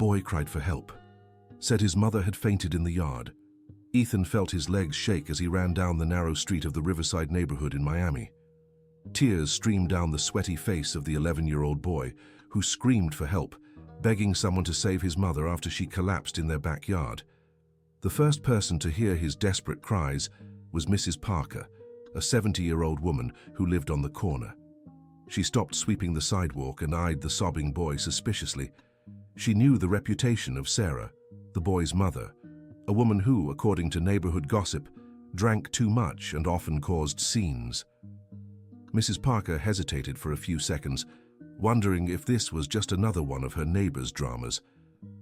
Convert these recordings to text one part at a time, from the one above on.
boy cried for help. Said his mother had fainted in the yard. Ethan felt his legs shake as he ran down the narrow street of the Riverside neighborhood in Miami. Tears streamed down the sweaty face of the 11-year-old boy, who screamed for help, begging someone to save his mother after she collapsed in their backyard. The first person to hear his desperate cries was Mrs. Parker, a 70-year-old woman who lived on the corner. She stopped sweeping the sidewalk and eyed the sobbing boy suspiciously. She knew the reputation of Sarah, the boy's mother, a woman who, according to neighborhood gossip, drank too much and often caused scenes. Mrs. Parker hesitated for a few seconds, wondering if this was just another one of her neighbor's dramas.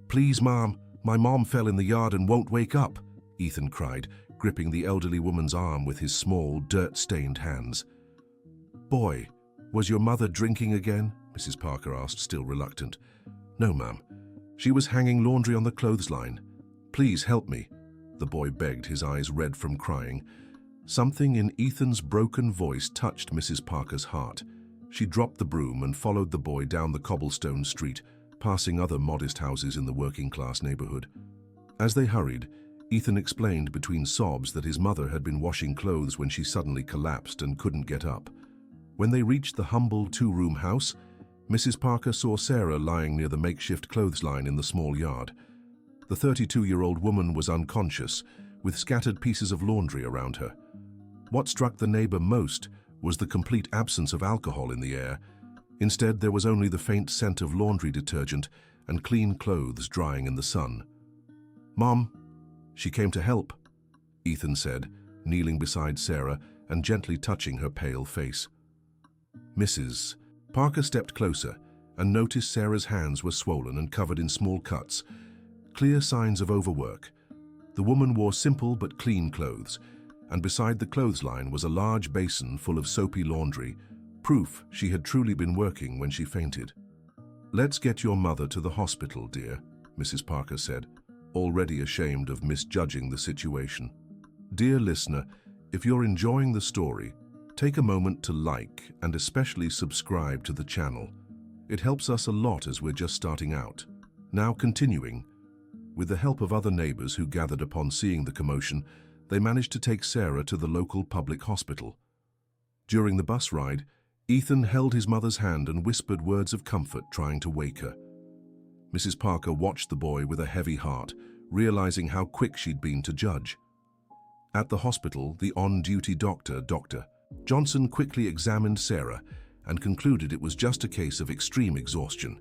"Please, Mom, my mom fell in the yard and won't wake up," Ethan cried, gripping the elderly woman's arm with his small, dirt-stained hands. "Boy, was your mother drinking again?" Mrs. Parker asked, still reluctant. "No, ma'am. She was hanging laundry on the clothesline. Please help me," the boy begged, his eyes red from crying. Something in Ethan's broken voice touched Mrs. Parker's heart. She dropped the broom and followed the boy down the cobblestone street, passing other modest houses in the working-class neighborhood. As they hurried, Ethan explained between sobs that his mother had been washing clothes when she suddenly collapsed and couldn't get up. When they reached the humble two-room house, Mrs. Parker saw Sarah lying near the makeshift clothesline in the small yard. The 32-year-old woman was unconscious, with scattered pieces of laundry around her. What struck the neighbor most was the complete absence of alcohol in the air. Instead, there was only the faint scent of laundry detergent and clean clothes drying in the sun. "Mom, she came to help," Ethan said, kneeling beside Sarah and gently touching her pale face. Mrs. Parker stepped closer and noticed Sarah's hands were swollen and covered in small cuts, clear signs of overwork. The woman wore simple but clean clothes, and beside the clothesline was a large basin full of soapy laundry, proof she had truly been working when she fainted. "Let's get your mother to the hospital, dear," Mrs. Parker said, already ashamed of misjudging the situation. Dear listener, if you're enjoying the story, take a moment to like and especially subscribe to the channel. It helps us a lot as we're just starting out. Now continuing, with the help of other neighbors who gathered upon seeing the commotion, they managed to take Sarah to the local public hospital. During the bus ride, Ethan held his mother's hand and whispered words of comfort, trying to wake her. Mrs. Parker watched the boy with a heavy heart, realizing how quick she'd been to judge. At the hospital, the on-duty doctor, Dr. Johnson, quickly examined Sarah and concluded it was just a case of extreme exhaustion.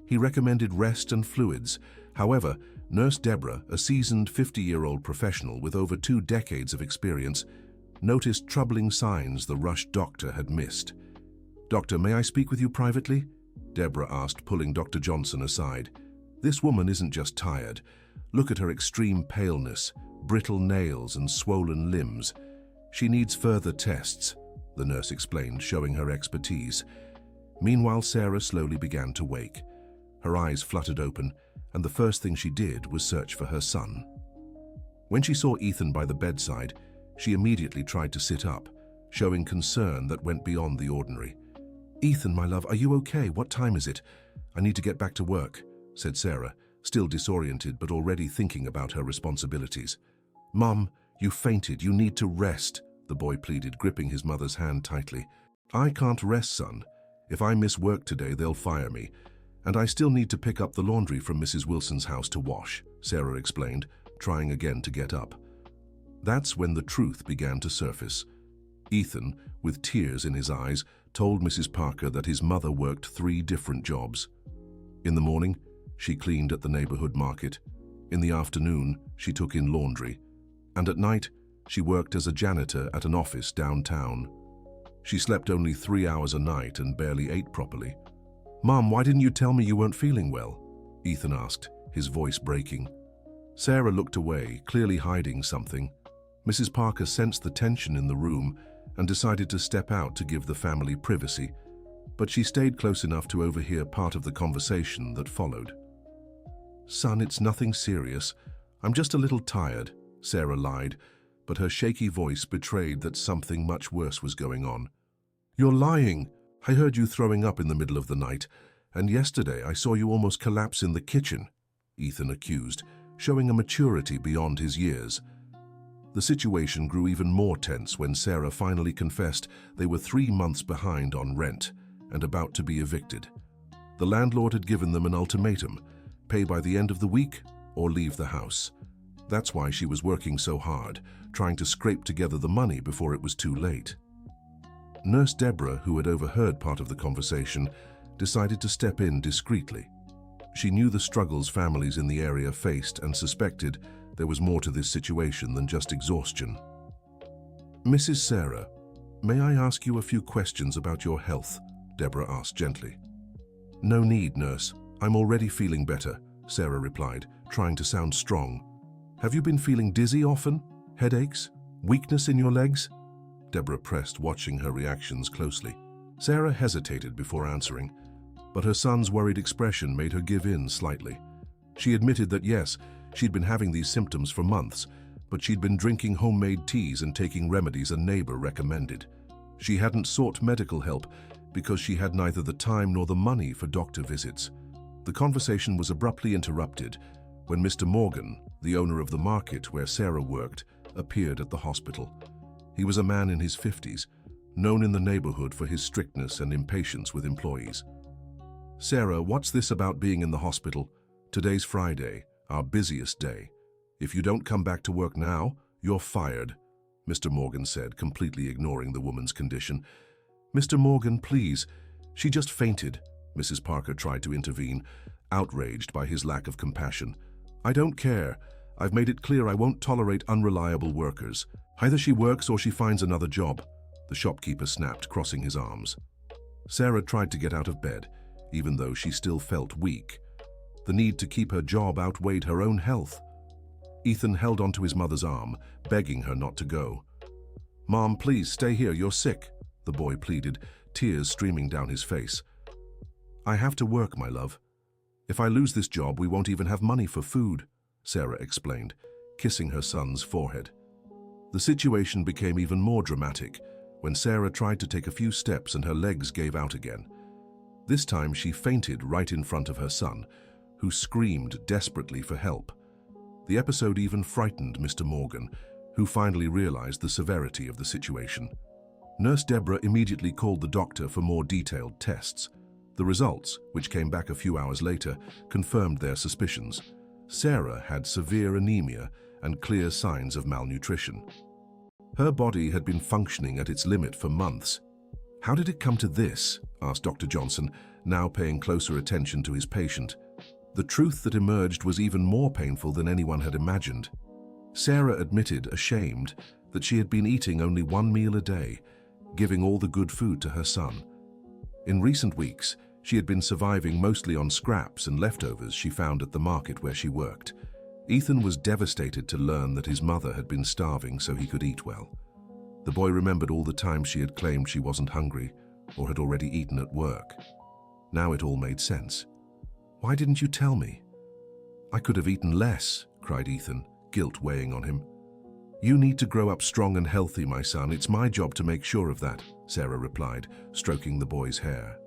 He recommended rest and fluids. However, Nurse Deborah, a seasoned 50-year-old professional with over 2 decades of experience, noticed troubling signs the rushed doctor had missed. "Doctor, may I speak with you privately?" Deborah asked, pulling Dr. Johnson aside. "This woman isn't just tired. Look at her extreme paleness, brittle nails and swollen limbs. She needs further tests," the nurse explained, showing her expertise. Meanwhile, Sarah slowly began to wake. Her eyes fluttered open, and the first thing she did was search for her son. When she saw Ethan by the bedside, she immediately tried to sit up, showing concern that went beyond the ordinary. "Ethan, my love, are you okay? What time is it? I need to get back to work," said Sarah, still disoriented but already thinking about her responsibilities. "Mom, you fainted. You need to rest," the boy pleaded, gripping his mother's hand tightly. "I can't rest, son. If I miss work today, they'll fire me. And I still need to pick up the laundry from Mrs. Wilson's house to wash," Sarah explained, trying again to get up. That's when the truth began to surface. Ethan, with tears in his eyes, told Mrs. Parker that his mother worked 3 different jobs. In the morning, she cleaned at the neighborhood market. In the afternoon, she took in laundry. And at night, she worked as a janitor at an office downtown. She slept only 3 hours a night and barely ate properly. "Mom, why didn't you tell me you weren't feeling well?" Ethan asked, his voice breaking. Sarah looked away, clearly hiding something. Mrs. Parker sensed the tension in the room and decided to step out to give the family privacy, but she stayed close enough to overhear part of the conversation that followed. "Son, it's nothing serious. I'm just a little tired," Sarah lied, but her shaky voice betrayed that something much worse was going on. "You're lying. I heard you throwing up in the middle of the night, and yesterday I saw you almost collapse in the kitchen," Ethan accused, showing a maturity beyond his years. The situation grew even more tense when Sarah finally confessed they were 3 months behind on rent and about to be evicted. The landlord had given them an ultimatum: pay by the end of the week or leave the house. That's why she was working so hard, trying to scrape together the money before it was too late. Nurse Deborah, who had overheard part of the conversation, decided to step in discreetly. She knew the struggles families in the area faced and suspected there was more to this situation than just exhaustion. "Mrs. Sarah, may I ask you a few questions about your health?" Deborah asked gently. "No need, nurse. I'm already feeling better," Sarah replied, trying to sound strong. "Have you been feeling dizzy often? Headaches? Weakness in your legs?" Deborah pressed, watching her reactions closely. Sarah hesitated before answering, but her son's worried expression made her give in slightly. She admitted that yes, she'd been having these symptoms for months, but she'd been drinking homemade teas and taking remedies a neighbor recommended. She hadn't sought medical help because she had neither the time nor the money for doctor visits. The conversation was abruptly interrupted when Mr. Morgan, the owner of the market where Sarah worked, appeared at the hospital. He was a man in his 50s, known in the neighborhood for his strictness and impatience with employees. "Sarah, what's this about being in the hospital? Today's Friday, our busiest day. If you don't come back to work now, you're fired," Mr. Morgan said, completely ignoring the woman's condition. "Mr. Morgan, please. She just fainted," Mrs. Parker tried to intervene, outraged by his lack of compassion. "I don't care. I've made it clear I won't tolerate unreliable workers. Either she works or she finds another job," the shopkeeper snapped, crossing his arms. Sarah tried to get out of bed, even though she still felt weak. The need to keep her job outweighed her own health. Ethan held onto his mother's arm, begging her not to go. "Mom, please stay here, you're sick," the boy pleaded, tears streaming down his face. "I have to work, my love. If I lose this job, we won't even have money for food," Sarah explained, kissing her son's forehead. The situation became even more dramatic when Sarah tried to take a few steps and her legs gave out again. This time she fainted right in front of her son, who screamed desperately for help. The episode even frightened Mr. Morgan, who finally realized the severity of the situation. Nurse Deborah immediately called the doctor for more detailed tests. The results, which came back a few hours later, confirmed their suspicions. Sarah had severe anemia and clear signs of malnutrition. Her body had been functioning at its limit for months. "How did it come to this?" asked Dr. Johnson, now paying closer attention to his patient. The truth that emerged was even more painful than anyone had imagined. Sarah admitted, ashamed, that she had been eating only 1 meal a day, giving all the good food to her son. In recent weeks, she had been surviving mostly on scraps and leftovers she found at the market where she worked. Ethan was devastated to learn that his mother had been starving so he could eat well. The boy remembered all the times she had claimed she wasn't hungry or had already eaten at work. Now it all made sense. "Why didn't you tell me?" "I could have eaten less," cried Ethan, guilt weighing on him. "You need to grow up strong and healthy, my son. It's my job to make sure of that," Sarah replied, stroking the boy's hair.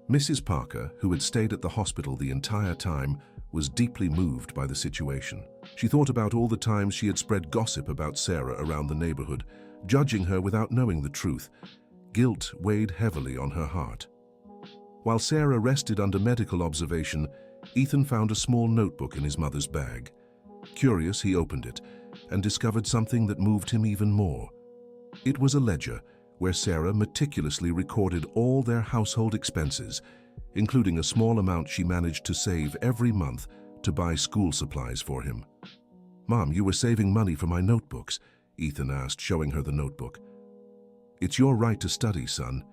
Mrs. Parker, who had stayed at the hospital the entire time, was deeply moved by the situation. She thought about all the times she had spread gossip about Sarah around the neighborhood, judging her without knowing the truth. Guilt weighed heavily on her heart. While Sarah rested under medical observation, Ethan found a small notebook in his mother's bag. Curious, he opened it and discovered something that moved him even more. It was a ledger where Sarah meticulously recorded all their household expenses, including a small amount she managed to save every month to buy school supplies for him. "Mom, you were saving money for my notebooks," Ethan asked, showing her the notebook. "It's your right to study, son.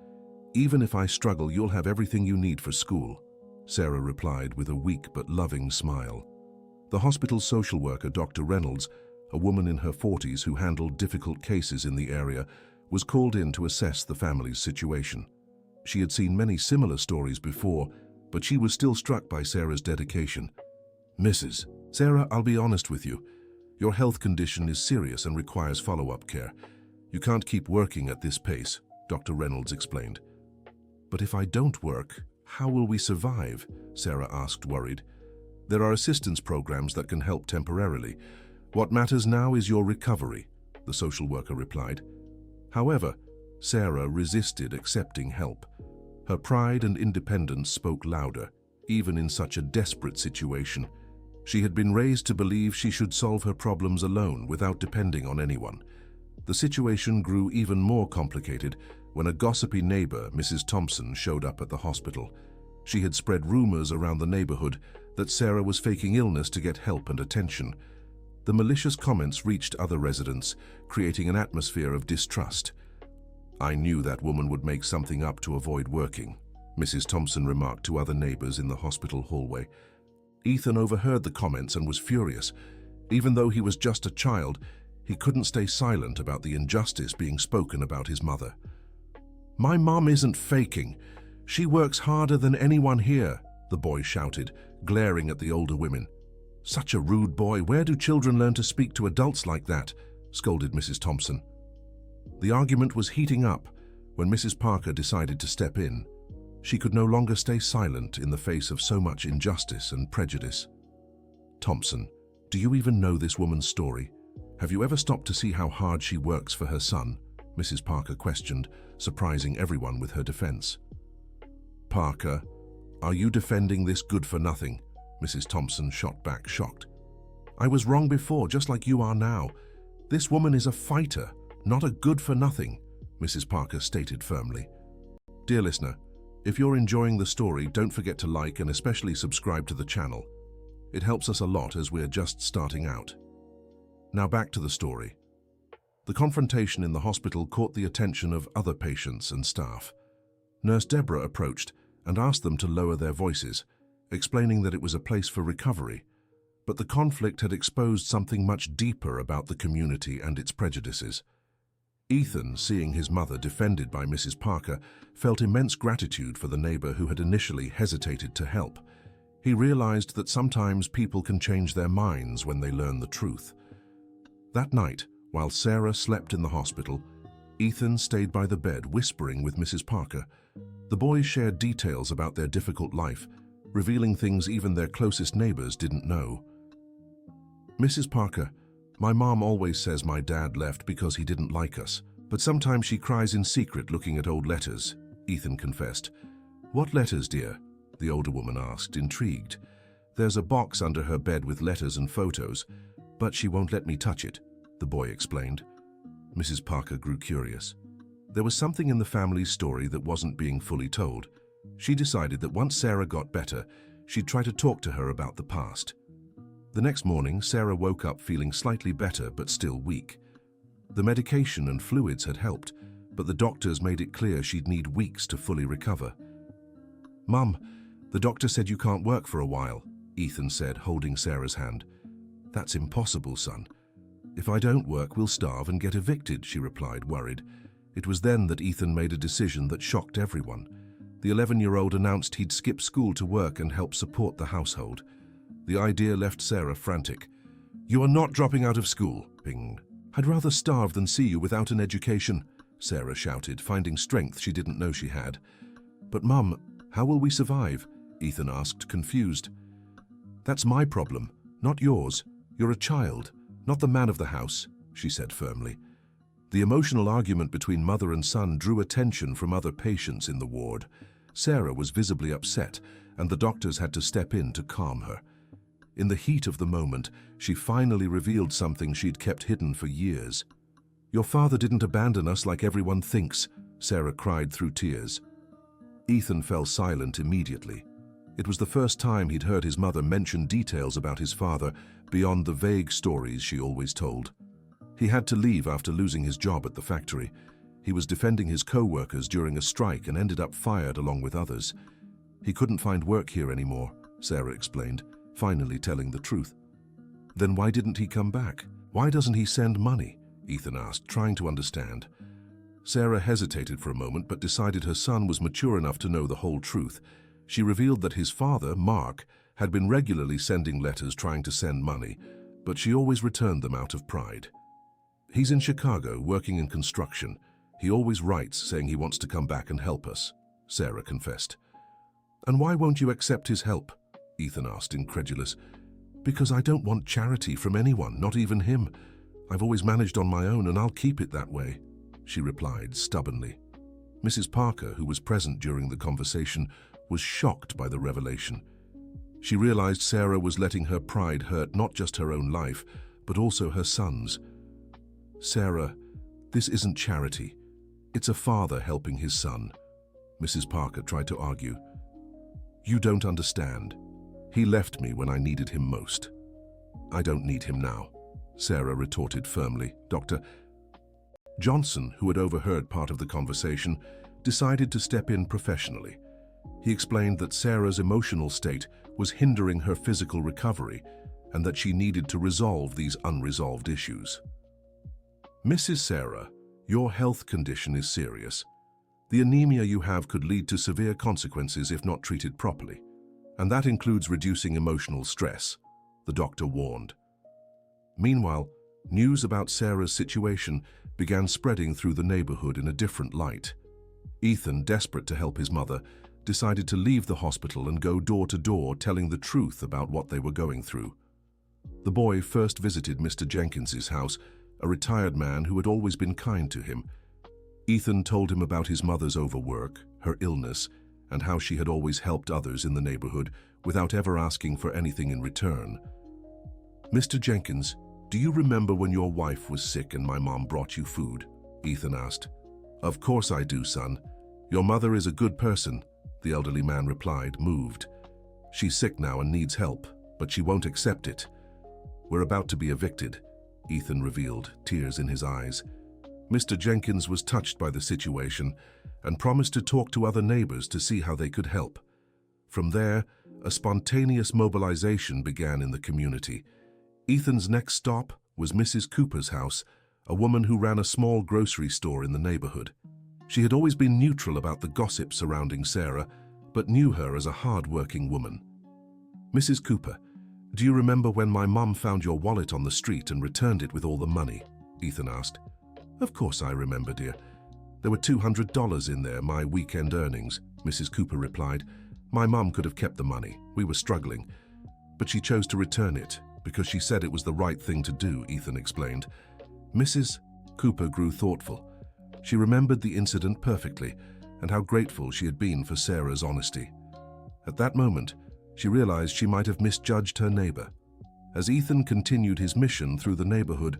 Even if I struggle, you'll have everything you need for school," Sarah replied with a weak but loving smile. The hospital's social worker, Dr. Reynolds, a woman in her 40s who handled difficult cases in the area, was called in to assess the family's situation. She had seen many similar stories before, but she was still struck by Sarah's dedication. "Mrs. Sarah, I'll be honest with you. Your health condition is serious and requires follow-up care. You can't keep working at this pace," Dr. Reynolds explained. "But if I don't work, how will we survive?" Sarah asked, worried. There are assistance programs that can help temporarily. What matters now is your recovery, the social worker replied. However, Sarah resisted accepting help. Her pride and independence spoke louder, even in such a desperate situation. She had been raised to believe she should solve her problems alone without depending on anyone. The situation grew even more complicated when a gossipy neighbor, Mrs. Thompson, showed up at the hospital. She had spread rumors around the neighborhood that Sarah was faking illness to get help and attention. The malicious comments reached other residents, creating an atmosphere of distrust. "I knew that woman would make something up to avoid working," Mrs. Thompson remarked to other neighbors in the hospital hallway. Ethan overheard the comments and was furious. Even though he was just a child, he couldn't stay silent about the injustice being spoken about his mother. "My mom isn't faking. She works harder than anyone here," the boy shouted, glaring at the older women. "Such a rude boy. Where do children learn to speak to adults like that?" scolded Mrs. Thompson. The argument was heating up when Mrs. Parker decided to step in. She could no longer stay silent in the face of so much injustice and prejudice. "Thompson, do you even know this woman's story? Have you ever stopped to see how hard she works for her son?" Mrs. Parker questioned, surprising everyone with her defense. "Parker, are you defending this good-for-nothing?" Mrs. Thompson shot back, shocked. "I was wrong before, just like you are now. This woman is a fighter, not a good-for-nothing," Mrs. Parker stated firmly. Dear listener, if you're enjoying the story, don't forget to like and especially subscribe to the channel. It helps us a lot as we're just starting out. Now back to the story. The confrontation in the hospital caught the attention of other patients and staff. Nurse Deborah approached and asked them to lower their voices, explaining that it was a place for recovery. But the conflict had exposed something much deeper about the community and its prejudices. Ethan, seeing his mother defended by Mrs. Parker, felt immense gratitude for the neighbor who had initially hesitated to help. He realized that sometimes people can change their minds when they learn the truth. That night, while Sarah slept in the hospital, Ethan stayed by the bed whispering with Mrs. Parker. The boys shared details about their difficult life, revealing things even their closest neighbors didn't know. "Mrs. Parker, my mom always says my dad left because he didn't like us, but sometimes she cries in secret looking at old letters," Ethan confessed. "What letters, dear?" the older woman asked, intrigued. "There's a box under her bed with letters and photos, but she won't let me touch it," the boy explained. Mrs. Parker grew curious. There was something in the family's story that wasn't being fully told. She decided that once Sarah got better, she'd try to talk to her about the past. The next morning, Sarah woke up feeling slightly better but still weak. The medication and fluids had helped, but the doctors made it clear she'd need weeks to fully recover. "Mum, the doctor said you can't work for a while," Ethan said, holding Sarah's hand. "That's impossible, son. If I don't work, we'll starve and get evicted," she replied, worried. It was then that Ethan made a decision that shocked everyone. The 11-year-old announced he'd skip school to work and help support the household. The idea left Sarah frantic. "You are not dropping out of school," pinged. "I'd rather starve than see you without an education," Sarah shouted, finding strength she didn't know she had. "But Mum, how will we survive?" Ethan asked, confused. "That's my problem, not yours. You're a child, not the man of the house," she said firmly. The emotional argument between mother and son drew attention from other patients in the ward. Sarah was visibly upset, and the doctors had to step in to calm her. In the heat of the moment, she finally revealed something she'd kept hidden for years. "Your father didn't abandon us like everyone thinks," Sarah cried through tears. Ethan fell silent immediately. It was the first time he'd heard his mother mention details about his father beyond the vague stories she always told. He had to leave after losing his job at the factory. He was defending his co-workers during a strike and ended up fired along with others. "He couldn't find work here anymore," Sarah explained, finally telling the truth. "Then why didn't he come back? Why doesn't he send money?" Ethan asked, trying to understand. Sarah hesitated for a moment but decided her son was mature enough to know the whole truth. She revealed that his father, Mark, had been regularly sending letters trying to send money, but she always returned them out of pride. "He's in Chicago, working in construction. He always writes saying he wants to come back and help us," Sarah confessed. "And why won't you accept his help?" Ethan asked, incredulous. Because I don't want charity from anyone, not even him. I've always managed on my own and I'll keep it that way, she replied stubbornly. Mrs. Parker, who was present during the conversation, was shocked by the revelation. She realized Sarah was letting her pride hurt not just her own life, but also her son's. Sarah, this isn't charity. It's a father helping his son, Mrs. Parker tried to argue. You don't understand. He left me when I needed him most. I don't need him now, Sarah retorted firmly. Dr. Johnson, who had overheard part of the conversation, decided to step in professionally. He explained that Sarah's emotional state was hindering her physical recovery and that she needed to resolve these unresolved issues. Mrs. Sarah, your health condition is serious. The anemia you have could lead to severe consequences if not treated properly, and that includes reducing emotional stress, the doctor warned. Meanwhile, news about Sarah's situation began spreading through the neighborhood in a different light. Ethan, desperate to help his mother, decided to leave the hospital and go door to door telling the truth about what they were going through. The boy first visited Mr. Jenkins's house, a retired man who had always been kind to him. Ethan told him about his mother's overwork, her illness, and how she had always helped others in the neighborhood without ever asking for anything in return. Mr. Jenkins, do you remember when your wife was sick and my mom brought you food? Ethan asked. Of course I do, son. Your mother is a good person, the elderly man replied, moved. She's sick now and needs help, but she won't accept it. We're about to be evicted, Ethan revealed, tears in his eyes. Mr. Jenkins was touched by the situation and promised to talk to other neighbors to see how they could help. From there, a spontaneous mobilization began in the community. Ethan's next stop was Mrs. Cooper's house, a woman who ran a small grocery store in the neighborhood. She had always been neutral about the gossip surrounding Sarah, but knew her as a hard-working woman. Mrs. Cooper, do you remember when my mom found your wallet on the street and returned it with all the money? Ethan asked. Of course I remember, dear. There were $200 in there, my weekend earnings, Mrs. Cooper replied. My mom could have kept the money. We were struggling. But she chose to return it because she said it was the right thing to do, Ethan explained. Mrs. Cooper grew thoughtful. She remembered the incident perfectly and how grateful she had been for Sarah's honesty. At that moment, she realized she might have misjudged her neighbor. As Ethan continued his mission through the neighborhood,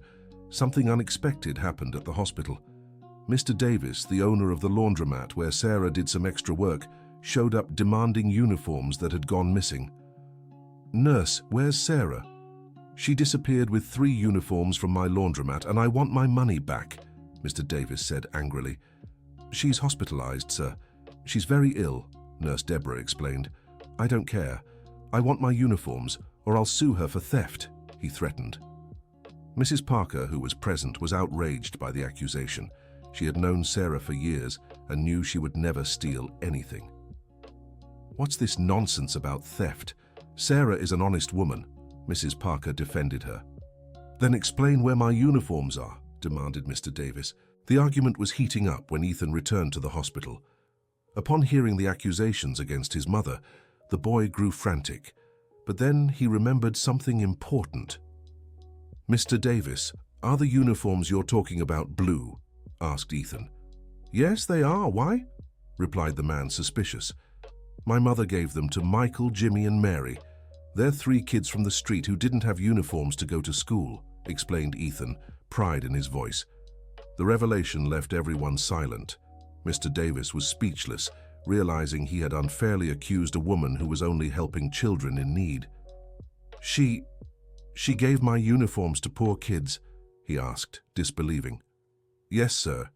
something unexpected happened at the hospital. Mr. Davis, the owner of the laundromat where Sarah did some extra work, showed up demanding uniforms that had gone missing. Nurse, where's Sarah? She disappeared with 3 uniforms from my laundromat and I want my money back, Mr. Davis said angrily. She's hospitalized, sir. She's very ill, Nurse Deborah explained. I don't care. I want my uniforms or I'll sue her for theft, he threatened. Mrs. Parker, who was present, was outraged by the accusation. She had known Sarah for years and knew she would never steal anything. What's this nonsense about theft? Sarah is an honest woman, Mrs. Parker defended her. Then explain where my uniforms are, demanded Mr. Davis. The argument was heating up when Ethan returned to the hospital. Upon hearing the accusations against his mother, the boy grew frantic, but then he remembered something important. Mr. Davis, are the uniforms you're talking about blue? Asked Ethan. Yes, they are. Why? Replied the man, suspicious. My mother gave them to Michael, Jimmy, and Mary. They're 3 kids from the street who didn't have uniforms to go to school, explained Ethan, pride in his voice. The revelation left everyone silent. Mr. Davis was speechless, realizing he had unfairly accused a woman who was only helping children in need. She gave my uniforms to poor kids, he asked, disbelieving. Yes, sir.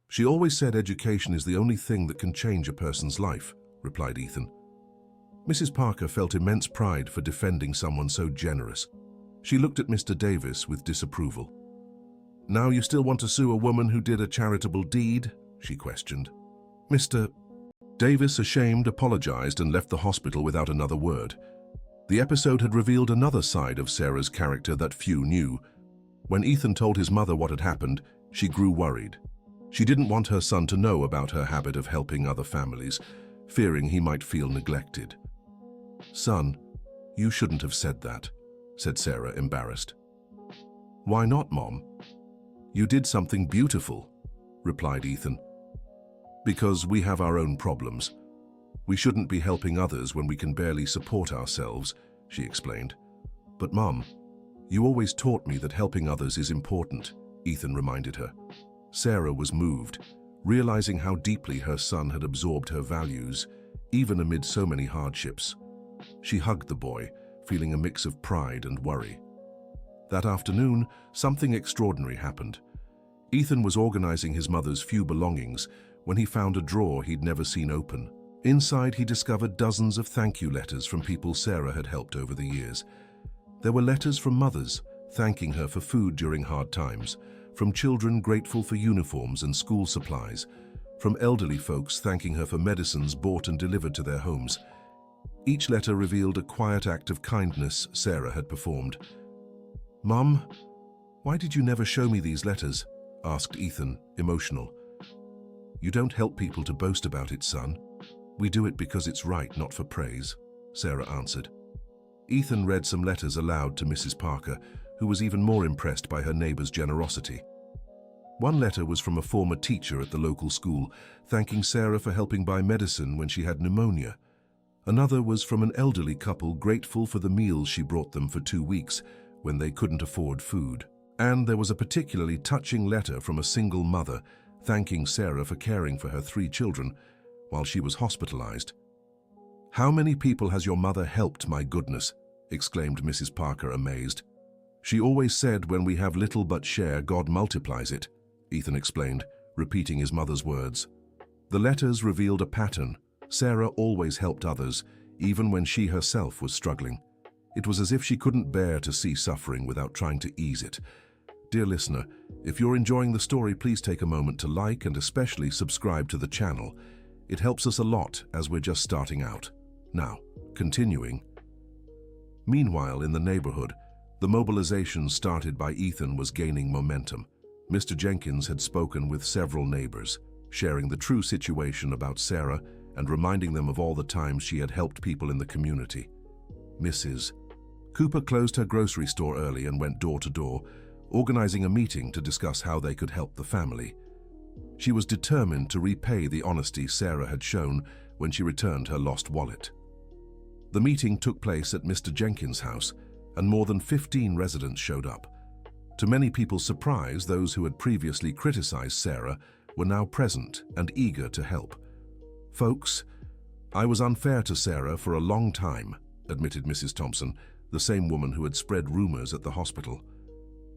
She always said education is the only thing that can change a person's life, replied Ethan. Mrs. Parker felt immense pride for defending someone so generous. She looked at Mr. Davis with disapproval. Now you still want to sue a woman who did a charitable deed? She questioned. Mr. Davis, ashamed, apologized and left the hospital without another word. The episode had revealed another side of Sarah's character that few knew. When Ethan told his mother what had happened, she grew worried. She didn't want her son to know about her habit of helping other families, fearing he might feel neglected. Son, "You shouldn't have said that," said Sarah, embarrassed. "Why not, Mom?" "You did something beautiful," replied Ethan. "Because we have our own problems. We shouldn't be helping others when we can barely support ourselves," she explained. "But Mom, you always taught me that helping others is important," Ethan reminded her. Sarah was moved, realizing how deeply her son had absorbed her values, even amid so many hardships. She hugged the boy, feeling a mix of pride and worry. That afternoon, something extraordinary happened. Ethan was organizing his mother's few belongings when he found a drawer he'd never seen open. Inside, he discovered dozens of thank you letters from people Sarah had helped over the years. There were letters from mothers, thanking her for food during hard times, from children grateful for uniforms and school supplies, from elderly folks thanking her for medicines bought and delivered to their homes. Each letter revealed a quiet act of kindness Sarah had performed. "Mum, why did you never show me these letters?" asked Ethan, emotional. "You don't help people to boast about it, son. We do it because it's right, not for praise," Sarah answered. Ethan read some letters aloud to Mrs. Parker, who was even more impressed by her neighbor's generosity. One letter was from a former teacher at the local school, thanking Sarah for helping buy medicine when she had pneumonia. Another was from an elderly couple grateful for the meals she brought them for 2 weeks when they couldn't afford food. And there was a particularly touching letter from a single mother thanking Sarah for caring for her 3 children while she was hospitalized. "How many people has your mother helped, my goodness?" exclaimed Mrs. Parker, amazed. "She always said when we have little but share, God multiplies it," Ethan explained, repeating his mother's words. The letters revealed a pattern. Sarah always helped others, even when she herself was struggling. It was as if she couldn't bear to see suffering without trying to ease it. Dear listener, if you're enjoying the story, please take a moment to like and especially subscribe to the channel. It helps us a lot as we're just starting out. Now, continuing. Meanwhile, in the neighborhood, the mobilization started by Ethan was gaining momentum. Mr. Jenkins had spoken with several neighbors, sharing the true situation about Sarah and reminding them of all the times she had helped people in the community. Mrs. Cooper closed her grocery store early and went door to door, organizing a meeting to discuss how they could help the family. She was determined to repay the honesty Sarah had shown when she returned her lost wallet. The meeting took place at Mr. Jenkins' house, and more than 15 residents showed up. To many people's surprise, those who had previously criticized Sarah were now present and eager to help. "Folks, I was unfair to Sarah for a long time," admitted Mrs. Thompson, the same woman who had spread rumors at the hospital.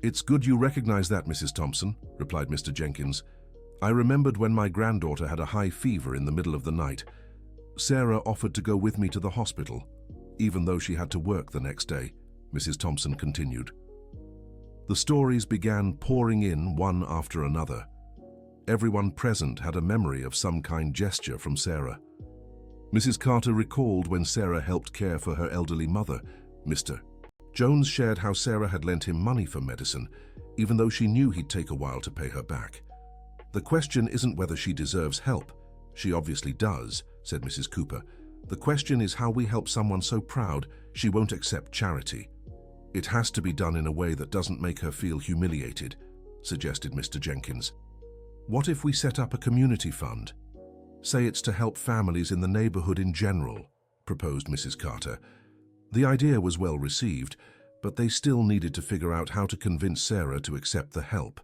"It's good you recognize that, Mrs. Thompson," replied Mr. Jenkins. "I remembered when my granddaughter had a high fever in the middle of the night. Sarah offered to go with me to the hospital, even though she had to work the next day," Mrs. Thompson continued. The stories began pouring in one after another. Everyone present had a memory of some kind gesture from Sarah. Mrs. Carter recalled when Sarah helped care for her elderly mother, Mr. Jones shared how Sarah had lent him money for medicine, even though she knew he'd take a while to pay her back. "The question isn't whether she deserves help. She obviously does," said Mrs. Cooper. "The question is how we help someone so proud she won't accept charity. It has to be done in a way that doesn't make her feel humiliated," suggested Mr. Jenkins. "What if we set up a community fund? Say it's to help families in the neighborhood in general," proposed Mrs. Carter. The idea was well received, but they still needed to figure out how to convince Sarah to accept the help.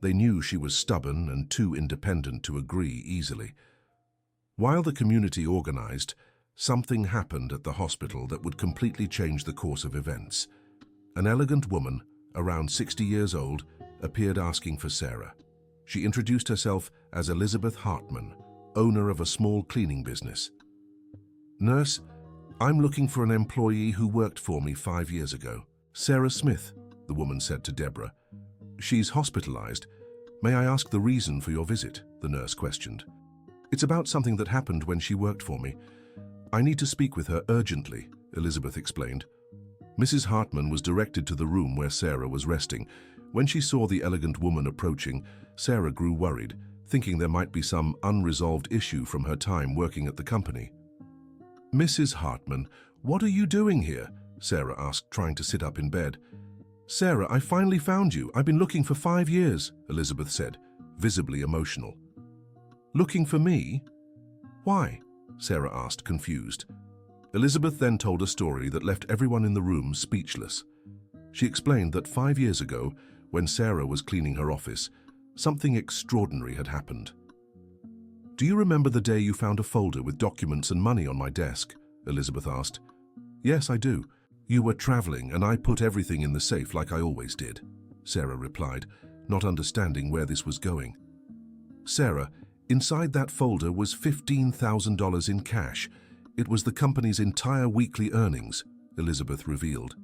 They knew she was stubborn and too independent to agree easily. While the community organized, something happened at the hospital that would completely change the course of events. An elegant woman, around 60 years old, appeared asking for Sarah. She introduced herself as Elizabeth Hartman, owner of a small cleaning business. "Nurse, I'm looking for an employee who worked for me 5 years ago. Sarah Smith," the woman said to Deborah. "She's hospitalized. May I ask the reason for your visit?" the nurse questioned. "It's about something that happened when she worked for me. I need to speak with her urgently," Elizabeth explained. Mrs. Hartman was directed to the room where Sarah was resting. When she saw the elegant woman approaching, Sarah grew worried, thinking there might be some unresolved issue from her time working at the company. "Mrs. Hartman, what are you doing here?" Sarah asked, trying to sit up in bed. "Sarah, I finally found you. I've been looking for 5 years," Elizabeth said, visibly emotional. "Looking for me? Why?" Sarah asked, confused. Elizabeth then told a story that left everyone in the room speechless. She explained that 5 years ago, when Sarah was cleaning her office, something extraordinary had happened. "Do you remember the day you found a folder with documents and money on my desk?" Elizabeth asked. "Yes, I do. You were traveling and I put everything in the safe like I always did," Sarah replied, not understanding where this was going. "Sarah, inside that folder was $15,000 in cash. It was the company's entire weekly earnings," Elizabeth revealed.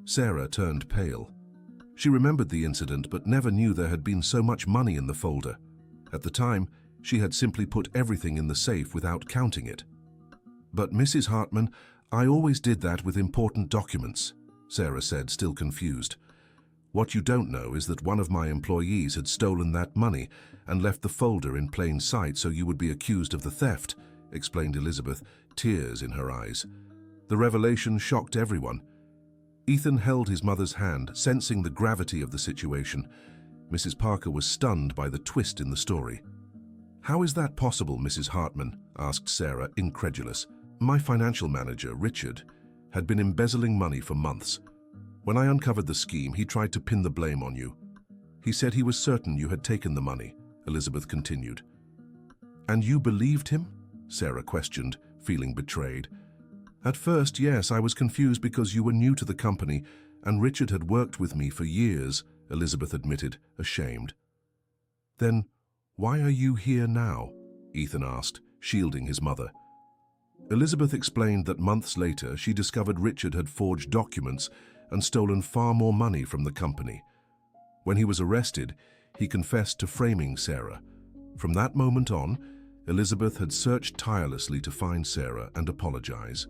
Sarah turned pale. She remembered the incident but never knew there had been so much money in the folder. At the time, she had simply put everything in the safe without counting it. "But Mrs. Hartman, I always did that with important documents," Sarah said, still confused. "What you don't know is that one of my employees had stolen that money and left the folder in plain sight so you would be accused of the theft," explained Elizabeth, tears in her eyes. The revelation shocked everyone. Ethan held his mother's hand, sensing the gravity of the situation. Mrs. Parker was stunned by the twist in the story. "How is that possible, Mrs. Hartman?" asked Sarah, incredulous. "My financial manager, Richard, had been embezzling money for months. When I uncovered the scheme, he tried to pin the blame on you. He said he was certain you had taken the money," Elizabeth continued. "And you believed him?" Sarah questioned, feeling betrayed. "At first, yes, I was confused because you were new to the company and Richard had worked with me for years," Elizabeth admitted, ashamed. "Then why are you here now?" Ethan asked, shielding his mother. Elizabeth explained that months later she discovered Richard had forged documents and stolen far more money from the company. When he was arrested, he confessed to framing Sarah. From that moment on, Elizabeth had searched tirelessly to find Sarah and apologize.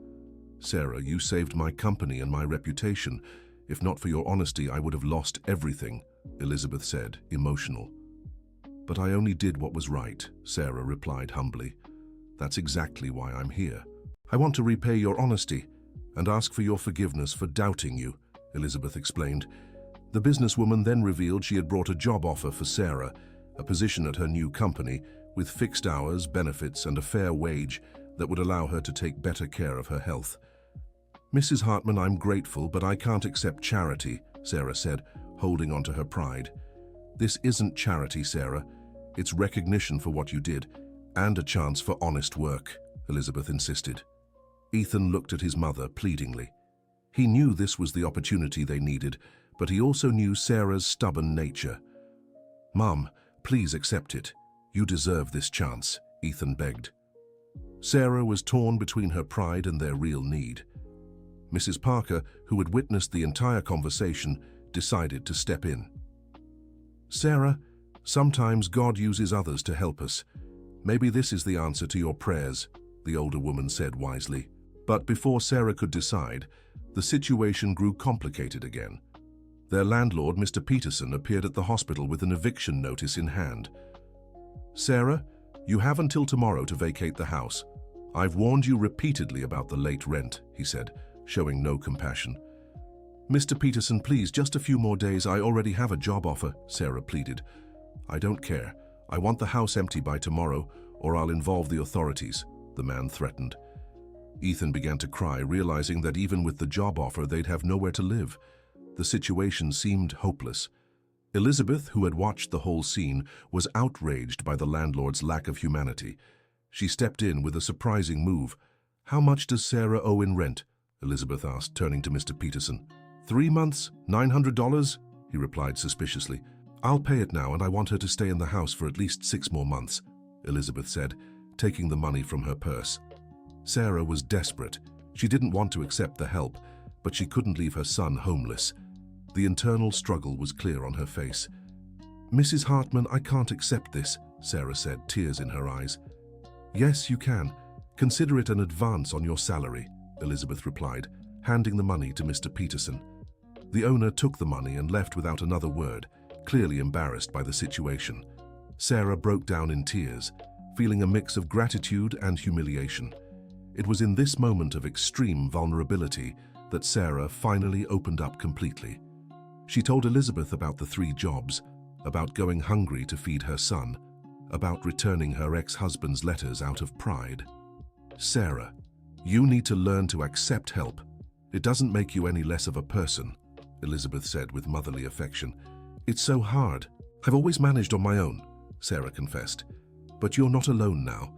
"Sarah, you saved my company and my reputation. If not for your honesty, I would have lost everything," Elizabeth said, emotional. "But I only did what was right," Sarah replied humbly. "That's exactly why I'm here. I want to repay your honesty and ask for your forgiveness for doubting you," Elizabeth explained. The businesswoman then revealed she had brought a job offer for Sarah, a position at her new company with fixed hours, benefits, and a fair wage that would allow her to take better care of her health. "Mrs. Hartman, I'm grateful, but I can't accept charity," Sarah said, holding on to her pride. "This isn't charity, Sarah. It's recognition for what you did, and a chance for honest work," Elizabeth insisted. Ethan looked at his mother pleadingly. He knew this was the opportunity they needed, but he also knew Sarah's stubborn nature. "Mom, please accept it. You deserve this chance," Ethan begged. Sarah was torn between her pride and their real need. Mrs. Parker, who had witnessed the entire conversation, decided to step in. "Sarah, sometimes God uses others to help us. Maybe this is the answer to your prayers," the older woman said wisely. But before Sarah could decide, the situation grew complicated again. Their landlord, Mr. Peterson, appeared at the hospital with an eviction notice in hand. "Sarah, you have until tomorrow to vacate the house. I've warned you repeatedly about the late rent," he said, showing no compassion. "Mr. Peterson, please, just a few more days. I already have a job offer," Sarah pleaded. "I don't care. I want the house empty by tomorrow, or I'll involve the authorities," the man threatened. Ethan began to cry, realizing that even with the job offer, they'd have nowhere to live. The situation seemed hopeless. Elizabeth, who had watched the whole scene, was outraged by the landlord's lack of humanity. She stepped in with a surprising move. "How much does Sarah owe in rent?" Elizabeth asked, turning to Mr. Peterson. 3 months, $900, he replied suspiciously. "I'll pay it now, and I want her to stay in the house for at least 6 more months, Elizabeth said, taking the money from her purse. Sarah was desperate. She didn't want to accept the help, but she couldn't leave her son homeless. The internal struggle was clear on her face. "Mrs. Hartman, I can't accept this," Sarah said, tears in her eyes. "Yes, you can. Consider it an advance on your salary," Elizabeth replied, handing the money to Mr. Peterson. The owner took the money and left without another word, clearly embarrassed by the situation. Sarah broke down in tears, feeling a mix of gratitude and humiliation. It was in this moment of extreme vulnerability that Sarah finally opened up completely. She told Elizabeth about the 3 jobs, about going hungry to feed her son, about returning her ex-husband's letters out of pride. "Sarah, you need to learn to accept help. It doesn't make you any less of a person," Elizabeth said with motherly affection. "It's so hard. I've always managed on my own," Sarah confessed. "But you're not alone now.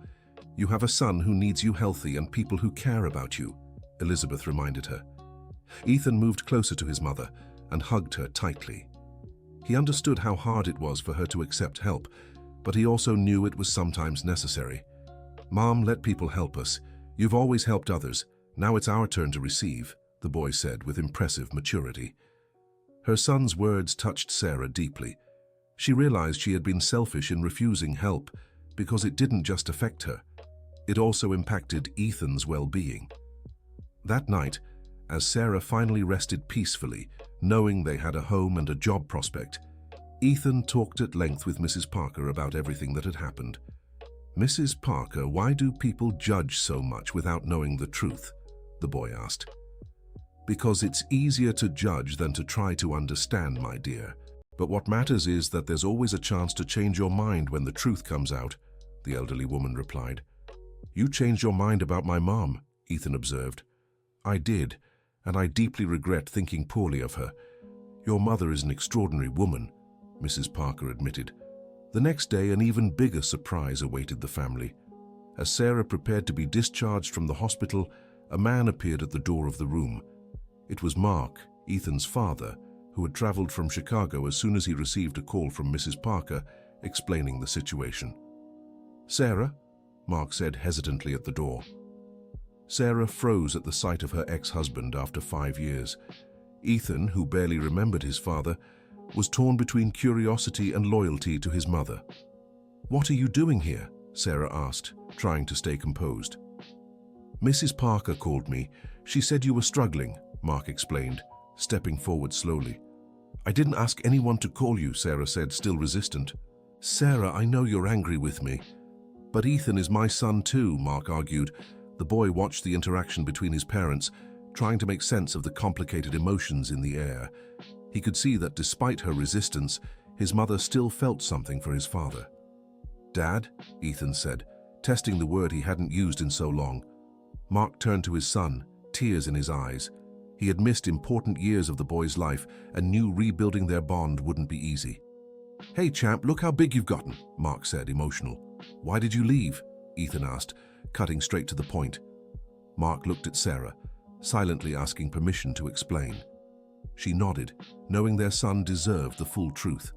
You have a son who needs you healthy and people who care about you," Elizabeth reminded her. Ethan moved closer to his mother and hugged her tightly. He understood how hard it was for her to accept help, but he also knew it was sometimes necessary. "Mom, let people help us. You've always helped others. Now it's our turn to receive," the boy said with impressive maturity. Her son's words touched Sarah deeply. She realized she had been selfish in refusing help because it didn't just affect her. It also impacted Ethan's well-being. That night, as Sarah finally rested peacefully, knowing they had a home and a job prospect, Ethan talked at length with Mrs. Parker about everything that had happened. "Mrs. Parker, why do people judge so much without knowing the truth?" the boy asked. "Because it's easier to judge than to try to understand, my dear. But what matters is that there's always a chance to change your mind when the truth comes out," the elderly woman replied. "You changed your mind about my mom," Ethan observed. "I did, and I deeply regret thinking poorly of her. Your mother is an extraordinary woman," Mrs. Parker admitted. The next day, an even bigger surprise awaited the family. As Sarah prepared to be discharged from the hospital, a man appeared at the door of the room. It was Mark, Ethan's father, who had traveled from Chicago as soon as he received a call from Mrs. Parker explaining the situation. "Sarah?" Mark said hesitantly at the door. Sarah froze at the sight of her ex-husband after 5 years. Ethan, who barely remembered his father, was torn between curiosity and loyalty to his mother. "What are you doing here?" Sarah asked, trying to stay composed. "Mrs. Parker called me. She said you were struggling," Mark explained, stepping forward slowly. "I didn't ask anyone to call you," Sarah said, still resistant. "Sarah, I know you're angry with me. But Ethan is my son too," Mark argued. The boy watched the interaction between his parents, trying to make sense of the complicated emotions in the air. He could see that despite her resistance, his mother still felt something for his father. "Dad?" Ethan said, testing the word he hadn't used in so long. Mark turned to his son, tears in his eyes. He had missed important years of the boy's life and knew rebuilding their bond wouldn't be easy. "Hey, champ, look how big you've gotten," Mark said, emotional. "Why did you leave?" Ethan asked, cutting straight to the point. Mark looked at Sarah, silently asking permission to explain. She nodded, knowing their son deserved the full truth.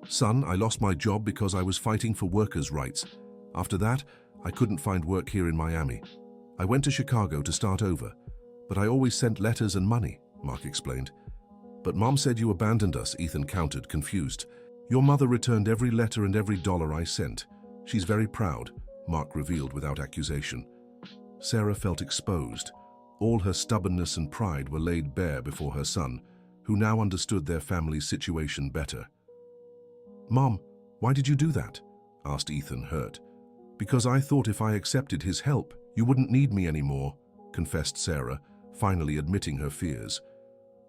"Son, I lost my job because I was fighting for workers' rights. After that, I couldn't find work here in Miami. I went to Chicago to start over, but I always sent letters and money," Mark explained. "But Mom said you abandoned us," Ethan countered, confused. "Your mother returned every letter and every dollar I sent. She's very proud," Mark revealed without accusation. Sarah felt exposed. All her stubbornness and pride were laid bare before her son, who now understood their family's situation better. "Mom, why did you do that?" asked Ethan, hurt. "Because I thought if I accepted his help, you wouldn't need me anymore," confessed Sarah, finally admitting her fears.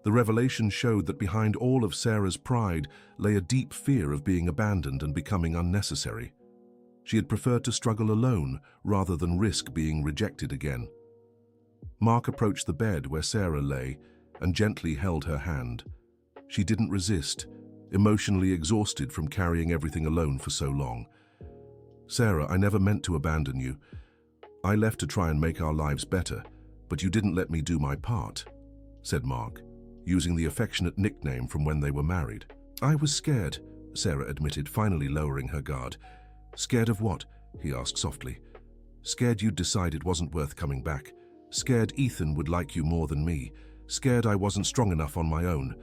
The revelation showed that behind all of Sarah's pride lay a deep fear of being abandoned and becoming unnecessary. She had preferred to struggle alone rather than risk being rejected again. Mark approached the bed where Sarah lay and gently held her hand. She didn't resist, emotionally exhausted from carrying everything alone for so long. "Sarah, I never meant to abandon you. I left to try and make our lives better, but you didn't let me do my part," said Mark, using the affectionate nickname from when they were married. "I was scared," Sarah admitted, finally lowering her guard. "Scared of what?" he asked softly. "Scared you'd decide it wasn't worth coming back. Scared Ethan would like you more than me. Scared I wasn't strong enough on my own,"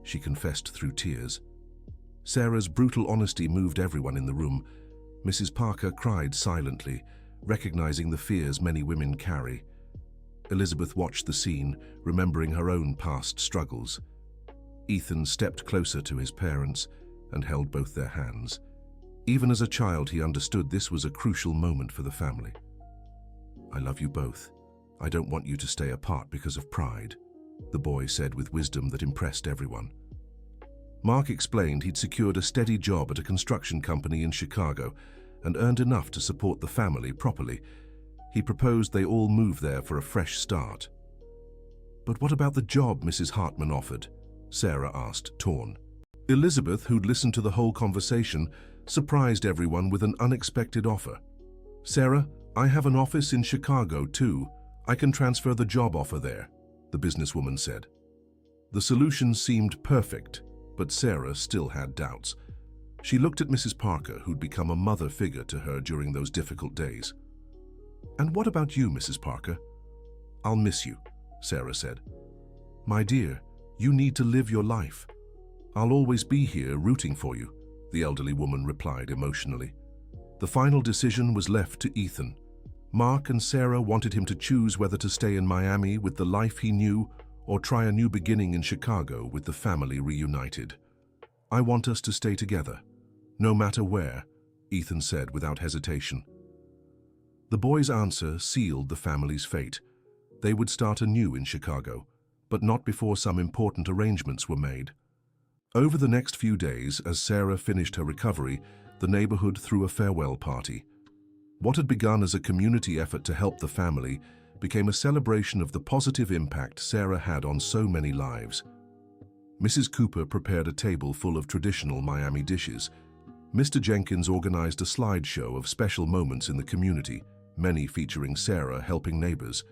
she confessed through tears. Sarah's brutal honesty moved everyone in the room. Mrs. Parker cried silently, recognizing the fears many women carry. Elizabeth watched the scene, remembering her own past struggles. Ethan stepped closer to his parents and held both their hands. Even as a child, he understood this was a crucial moment for the family. "I love you both. I don't want you to stay apart because of pride," the boy said with wisdom that impressed everyone. Mark explained he'd secured a steady job at a construction company in Chicago and earned enough to support the family properly. He proposed they all move there for a fresh start. "But what about the job Mrs. Hartman offered?" Sarah asked, torn. Elizabeth, who'd listened to the whole conversation, surprised everyone with an unexpected offer. "Sarah, I have an office in Chicago too. I can transfer the job offer there," the businesswoman said. The solution seemed perfect, but Sarah still had doubts. She looked at Mrs. Parker, who'd become a mother figure to her during those difficult days. "And what about you, Mrs. Parker?" "I'll miss you," Sarah said. "My dear, you need to live your life. I'll always be here rooting for you," the elderly woman replied emotionally. The final decision was left to Ethan. Mark and Sarah wanted him to choose whether to stay in Miami with the life he knew or try a new beginning in Chicago with the family reunited. "I want us to stay together, no matter where," Ethan said without hesitation. The boy's answer sealed the family's fate. They would start anew in Chicago, but not before some important arrangements were made. Over the next few days, as Sarah finished her recovery, the neighborhood threw a farewell party. What had begun as a community effort to help the family became a celebration of the positive impact Sarah had on so many lives. Mrs. Cooper prepared a table full of traditional Miami dishes. Mr. Jenkins organized a slideshow of special moments in the community, many featuring Sarah helping neighbors.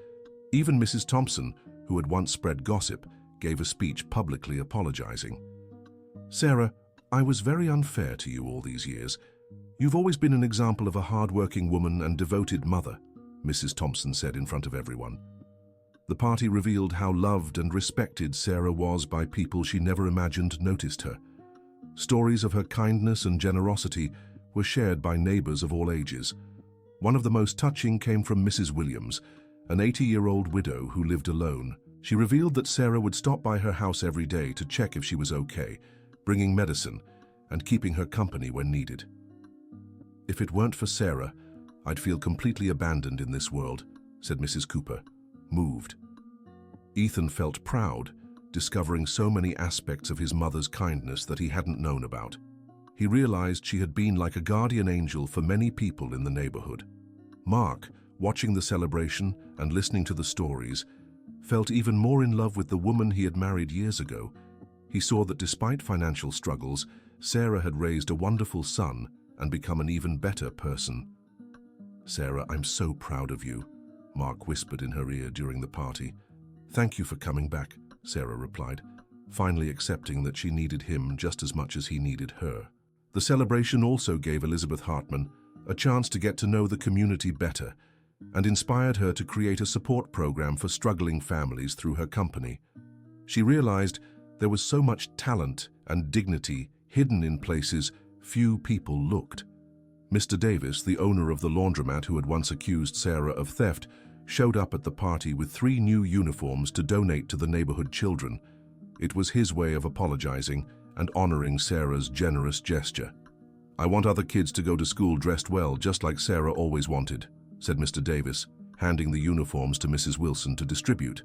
Even Mrs. Thompson, who had once spread gossip, gave a speech publicly apologizing. "Sarah, I was very unfair to you all these years. You've always been an example of a hard-working woman and devoted mother," Mrs. Thompson said in front of everyone. The party revealed how loved and respected Sarah was by people she never imagined noticed her. Stories of her kindness and generosity were shared by neighbors of all ages. One of the most touching came from Mrs. Williams, an 80-year-old widow who lived alone. She revealed that Sarah would stop by her house every day to check if she was okay, bringing medicine and keeping her company when needed. "If it weren't for Sarah, I'd feel completely abandoned in this world," said Mrs. Cooper, moved. Ethan felt proud, discovering so many aspects of his mother's kindness that he hadn't known about. He realized she had been like a guardian angel for many people in the neighborhood. Mark, watching the celebration and listening to the stories, felt even more in love with the woman he had married years ago. He saw that despite financial struggles, Sarah had raised a wonderful son and become an even better person. "Sarah, I'm so proud of you," Mark whispered in her ear during the party. "Thank you for coming back," Sarah replied, finally accepting that she needed him just as much as he needed her. The celebration also gave Elizabeth Hartman a chance to get to know the community better and inspired her to create a support program for struggling families through her company. She realized there was so much talent and dignity hidden in places few people looked. Mr. Davis, the owner of the laundromat who had once accused Sarah of theft, showed up at the party with 3 new uniforms to donate to the neighborhood children. It was his way of apologizing and honoring Sarah's generous gesture. "I want other kids to go to school dressed well, just like Sarah always wanted," said Mr. Davis, handing the uniforms to Mrs. Wilson to distribute.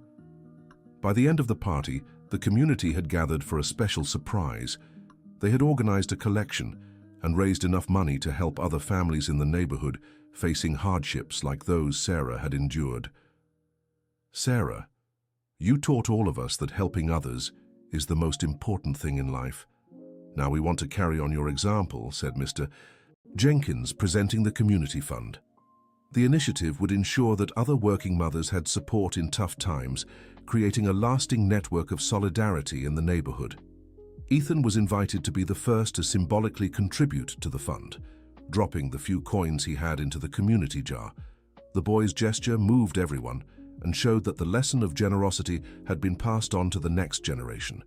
By the end of the party, the community had gathered for a special surprise. They had organized a collection and raised enough money to help other families in the neighborhood facing hardships like those Sarah had endured. "Sarah, you taught all of us that helping others is the most important thing in life. Now we want to carry on your example," said Mr. Jenkins, presenting the community fund. The initiative would ensure that other working mothers had support in tough times, creating a lasting network of solidarity in the neighborhood. Ethan was invited to be the first to symbolically contribute to the fund, dropping the few coins he had into the community jar. The boy's gesture moved everyone and showed that the lesson of generosity had been passed on to the next generation.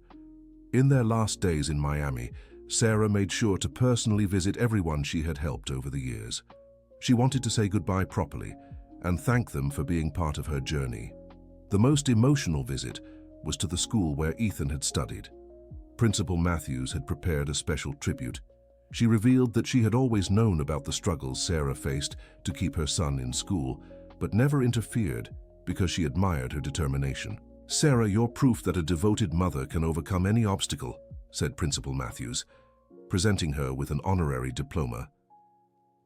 In their last days in Miami, Sarah made sure to personally visit everyone she had helped over the years. She wanted to say goodbye properly and thank them for being part of her journey. The most emotional visit was to the school where Ethan had studied. Principal Matthews had prepared a special tribute. She revealed that she had always known about the struggles Sarah faced to keep her son in school, but never interfered because she admired her determination. "Sarah, you're proof that a devoted mother can overcome any obstacle," said Principal Matthews, presenting her with an honorary diploma.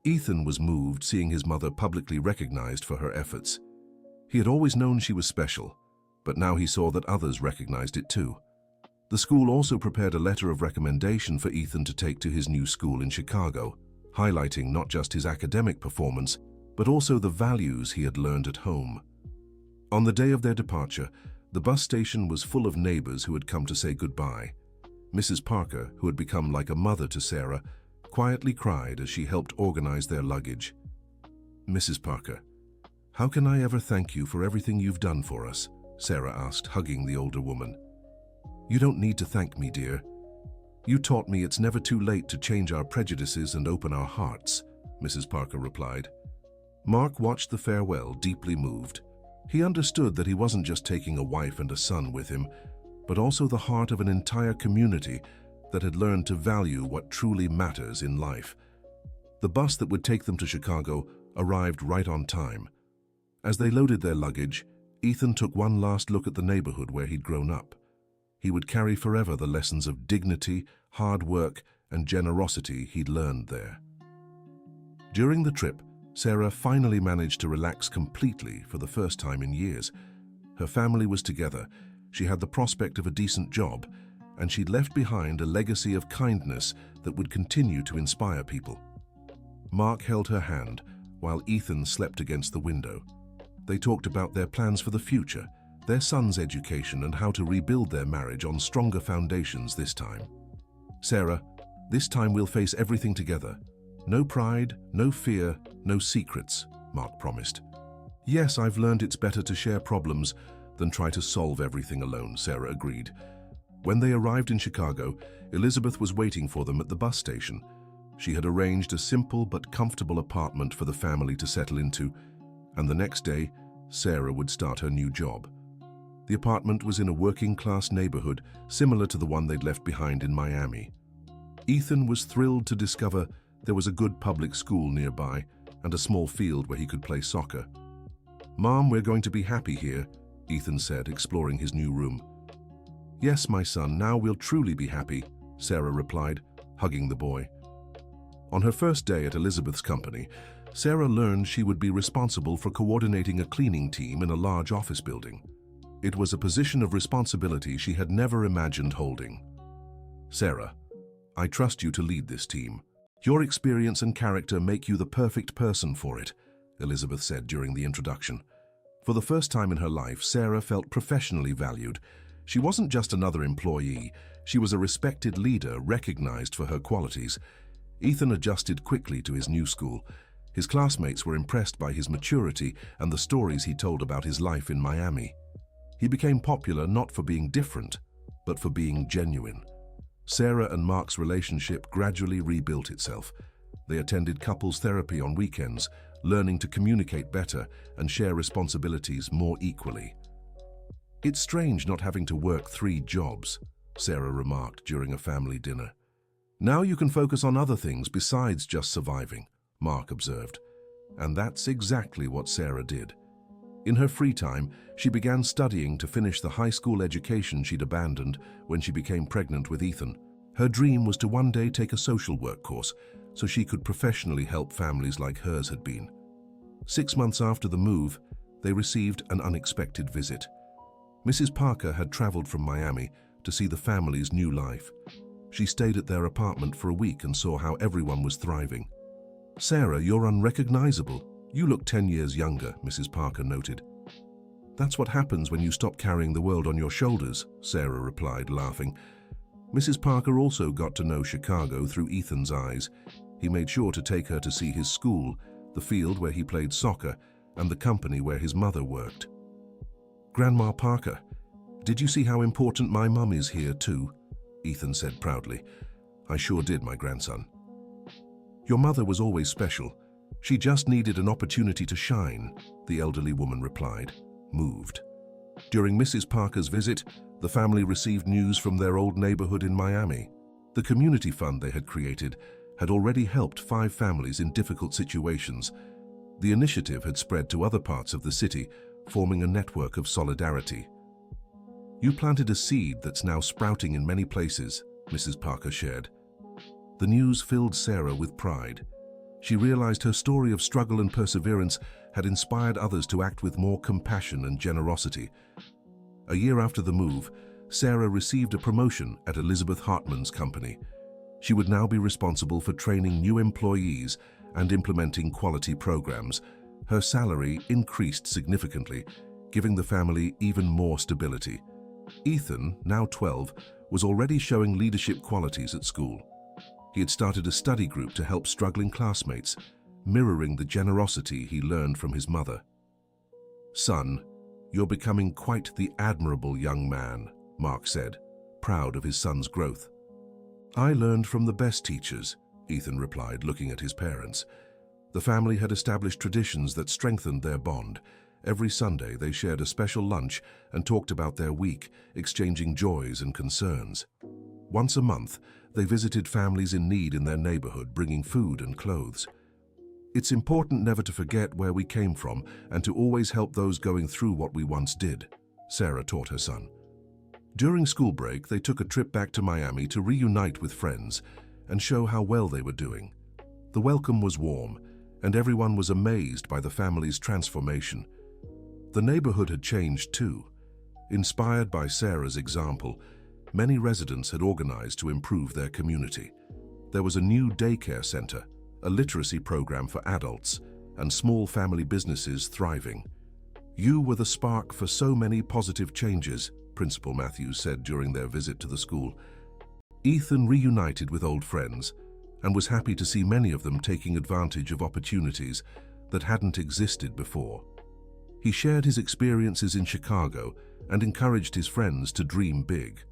Ethan was moved seeing his mother publicly recognized for her efforts. He had always known she was special, but now he saw that others recognized it too. The school also prepared a letter of recommendation for Ethan to take to his new school in Chicago, highlighting not just his academic performance, but also the values he had learned at home. On the day of their departure, the bus station was full of neighbors who had come to say goodbye. Mrs. Parker, who had become like a mother to Sarah, quietly cried as she helped organize their luggage. "Mrs. Parker, how can I ever thank you for everything you've done for us?" Sarah asked, hugging the older woman. "You don't need to thank me, dear. You taught me it's never too late to change our prejudices and open our hearts," Mrs. Parker replied. Mark watched the farewell, deeply moved. He understood that he wasn't just taking a wife and a son with him, but also the heart of an entire community that had learned to value what truly matters in life. The bus that would take them to Chicago arrived right on time. As they loaded their luggage, Ethan took one last look at the neighborhood where he'd grown up. He would carry forever the lessons of dignity, hard work, and generosity he'd learned there. During the trip, Sarah finally managed to relax completely for the first time in years. Her family was together, she had the prospect of a decent job, and she'd left behind a legacy of kindness that would continue to inspire people. Mark held her hand while Ethan slept against the window. They talked about their plans for the future, their son's education, and how to rebuild their marriage on stronger foundations this time. "Sarah, this time we'll face everything together. No pride, no fear, no secrets," Mark promised. "Yes, I've learned it's better to share problems than try to solve everything alone," Sarah agreed. When they arrived in Chicago, Elizabeth was waiting for them at the bus station. She had arranged a simple but comfortable apartment for the family to settle into, and the next day, Sarah would start her new job. The apartment was in a working-class neighborhood similar to the one they'd left behind in Miami. Ethan was thrilled to discover there was a good public school nearby and a small field where he could play soccer. "Mom, we're going to be happy here," Ethan said, exploring his new room. "Yes, my son, now we'll truly be happy," Sarah replied, hugging the boy. On her first day at Elizabeth's company, Sarah learned she would be responsible for coordinating a cleaning team in a large office building. It was a position of responsibility she had never imagined holding. "Sarah, I trust you to lead this team. Your experience and character make you the perfect person for it," Elizabeth said during the introduction. For the first time in her life, Sarah felt professionally valued. She wasn't just another employee, she was a respected leader recognized for her qualities. Ethan adjusted quickly to his new school. His classmates were impressed by his maturity and the stories he told about his life in Miami. He became popular not for being different, but for being genuine. Sarah and Mark's relationship gradually rebuilt itself. They attended couples therapy on weekends, learning to communicate better and share responsibilities more equally. "It's strange not having to work 3 jobs," Sarah remarked during a family dinner. "Now you can focus on other things besides just surviving," Mark observed. And that's exactly what Sarah did. In her free time, she began studying to finish the high school education she'd abandoned when she became pregnant with Ethan. Her dream was to one day take a social work course so she could professionally help families like hers had been. 6 months after the move, they received an unexpected visit. Mrs. Parker had traveled from Miami to see the family's new life. She stayed at their apartment for a week and saw how everyone was thriving. "Sarah, you're unrecognizable. You look 10 years younger," Mrs. Parker noted. "That's what happens when you stop carrying the world on your shoulders," Sarah replied, laughing. Mrs. Parker also got to know Chicago through Ethan's eyes. He made sure to take her to see his school, the field where he played soccer, and the company where his mother worked. "Grandma Parker, did you see how important my mum is here too?" Ethan said proudly. "I sure did, my grandson." "Your mother was always special. She just needed an opportunity to shine," the elderly woman replied, moved. During Mrs. Parker's visit, the family received news from their old neighborhood in Miami. The community fund they had created had already helped 5 families in difficult situations. The initiative had spread to other parts of the city, forming a network of solidarity. "You planted a seed that's now sprouting in many places," Mrs. Parker shared. The news filled Sarah with pride. She realized her story of struggle and perseverance had inspired others to act with more compassion and generosity. A year after the move, Sarah received a promotion at Elizabeth Hartman's company. She would now be responsible for training new employees and implementing quality programs. Her salary increased significantly, giving the family even more stability. Ethan, now 12, was already showing leadership qualities at school. He had started a study group to help struggling classmates, mirroring the generosity he learned from his mother. "Son, you're becoming quite the admirable young man," Mark said, proud of his son's growth. "I learned from the best teachers," Ethan replied, looking at his parents. The family had established traditions that strengthened their bond. Every Sunday they shared a special lunch and talked about their week, exchanging joys and concerns. Once a month, they visited families in need in their neighborhood, bringing food and clothes. "It's important never to forget where we came from and to always help those going through what we once did," Sarah taught her son. During school break, they took a trip back to Miami to reunite with friends and show how well they were doing. The welcome was warm, and everyone was amazed by the family's transformation. The neighborhood had changed too. Inspired by Sarah's example, many residents had organized to improve their community. There was a new daycare center, a literacy program for adults, and small family businesses thriving. "You were the spark for so many positive changes," Principal Matthews said during their visit to the school. Ethan reunited with old friends and was happy to see many of them taking advantage of opportunities that hadn't existed before. He shared his experiences in Chicago and encouraged his friends to dream big.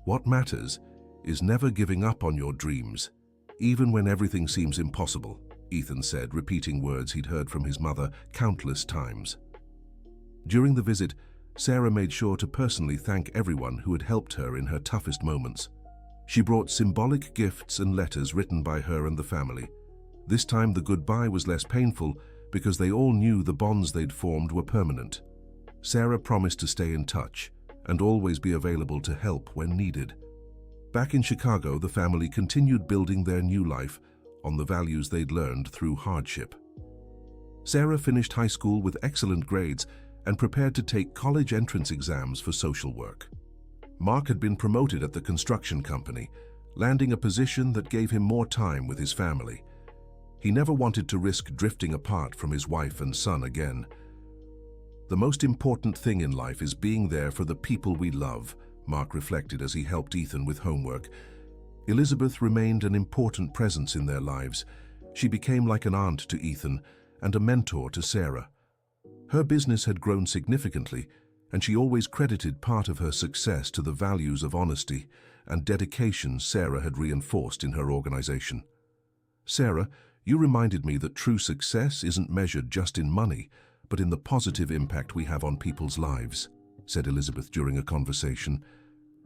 "What matters is never giving up on your dreams, even when everything seems impossible," Ethan said, repeating words he'd heard from his mother countless times. During the visit, Sarah made sure to personally thank everyone who had helped her in her toughest moments. She brought symbolic gifts and letters written by her and the family. This time the goodbye was less painful because they all knew the bonds they'd formed were permanent. Sarah promised to stay in touch and always be available to help when needed. Back in Chicago, the family continued building their new life on the values they'd learned through hardship. Sarah finished high school with excellent grades and prepared to take college entrance exams for social work. Mark had been promoted at the construction company, landing a position that gave him more time with his family. He never wanted to risk drifting apart from his wife and son again. "The most important thing in life is being there for the people we love," Mark reflected as he helped Ethan with homework. Elizabeth remained an important presence in their lives. She became like an aunt to Ethan and a mentor to Sarah. Her business had grown significantly, and she always credited part of her success to the values of honesty and dedication Sarah had reinforced in her organization. "Sarah, you reminded me that true success isn't measured just in money, but in the positive impact we have on people's lives," said Elizabeth during a conversation.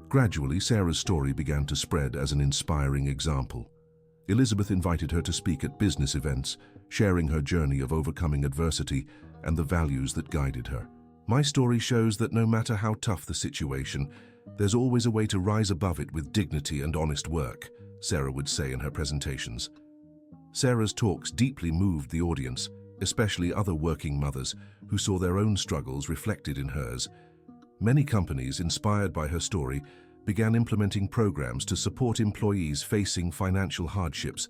Gradually, Sarah's story began to spread as an inspiring example. Elizabeth invited her to speak at business events, sharing her journey of overcoming adversity and the values that guided her. "My story shows that no matter how tough the situation, there's always a way to rise above it with dignity and honest work," Sarah would say in her presentations. Sarah's talks deeply moved the audience, especially other working mothers who saw their own struggles reflected in hers. Many companies, inspired by her story, began implementing programs to support employees facing financial hardships.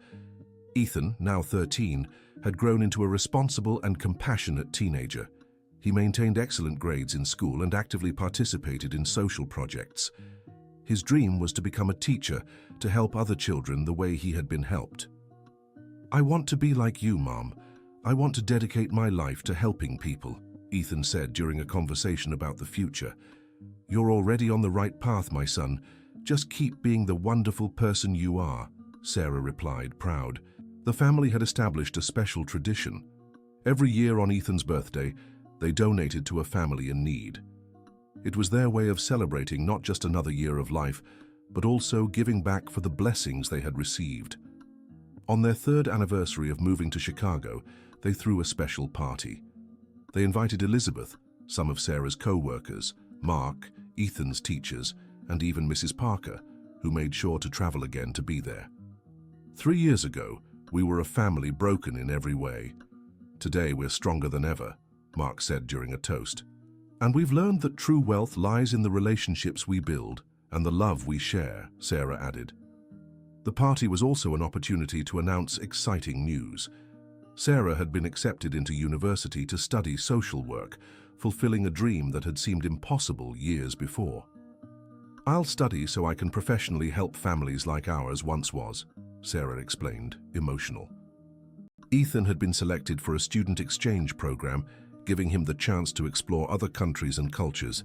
Ethan, now 13, had grown into a responsible and compassionate teenager. He maintained excellent grades in school and actively participated in social projects. His dream was to become a teacher to help other children the way he had been helped. "I want to be like you, Mom. I want to dedicate my life to helping people," Ethan said during a conversation about the future. "You're already on the right path, my son. Just keep being the wonderful person you are," Sarah replied, proud. The family had established a special tradition. Every year on Ethan's birthday, they donated to a family in need. It was their way of celebrating not just another year of life, but also giving back for the blessings they had received. On their 3rd anniversary of moving to Chicago, they threw a special party. They invited Elizabeth, some of Sarah's co-workers, Mark, Ethan's teachers, and even Mrs. Parker, who made sure to travel again to be there. 3 years ago, we were a family broken in every way. Today we're stronger than ever, Mark said during a toast. And we've learned that true wealth lies in the relationships we build and the love we share, Sarah added. The party was also an opportunity to announce exciting news. Sarah had been accepted into university to study social work, fulfilling a dream that had seemed impossible years before. "I'll study so I can professionally help families like ours once was," Sarah explained, emotional. Ethan had been selected for a student exchange program, giving him the chance to explore other countries and cultures,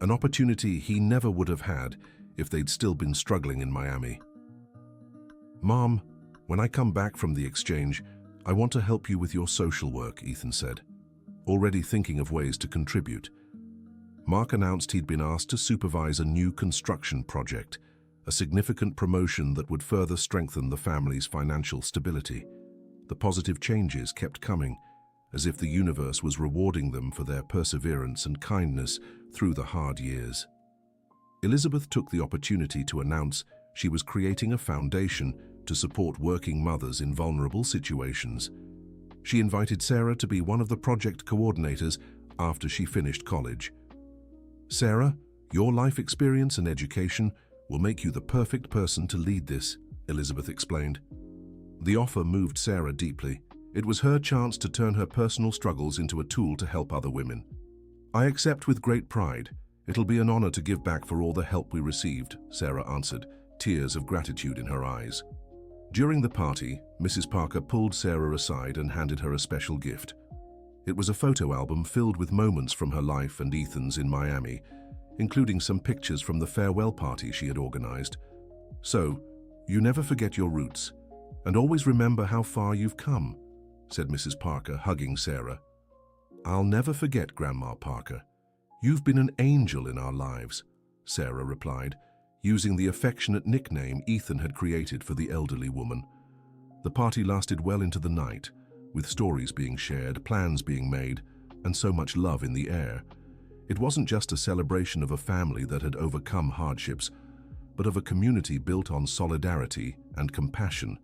an opportunity he never would have had if they'd still been struggling in Miami. "Mom, when I come back from the exchange, I want to help you with your social work," Ethan said, already thinking of ways to contribute. Mark announced he'd been asked to supervise a new construction project, a significant promotion that would further strengthen the family's financial stability. The positive changes kept coming, as if the universe was rewarding them for their perseverance and kindness through the hard years. Elizabeth took the opportunity to announce she was creating a foundation to support working mothers in vulnerable situations. She invited Sarah to be one of the project coordinators after she finished college. "Sarah, your life experience and education will make you the perfect person to lead this," Elizabeth explained. The offer moved Sarah deeply. It was her chance to turn her personal struggles into a tool to help other women. "I accept with great pride. It'll be an honor to give back for all the help we received," Sarah answered, tears of gratitude in her eyes. During the party, Mrs. Parker pulled Sarah aside and handed her a special gift. It was a photo album filled with moments from her life and Ethan's in Miami, including some pictures from the farewell party she had organized. "So, you never forget your roots, and always remember how far you've come," said Mrs. Parker, hugging Sarah. "I'll never forget, Grandma Parker. You've been an angel in our lives," Sarah replied, using the affectionate nickname Ethan had created for the elderly woman. The party lasted well into the night, with stories being shared, plans being made, and so much love in the air. It wasn't just a celebration of a family that had overcome hardships, but of a community built on solidarity and compassion.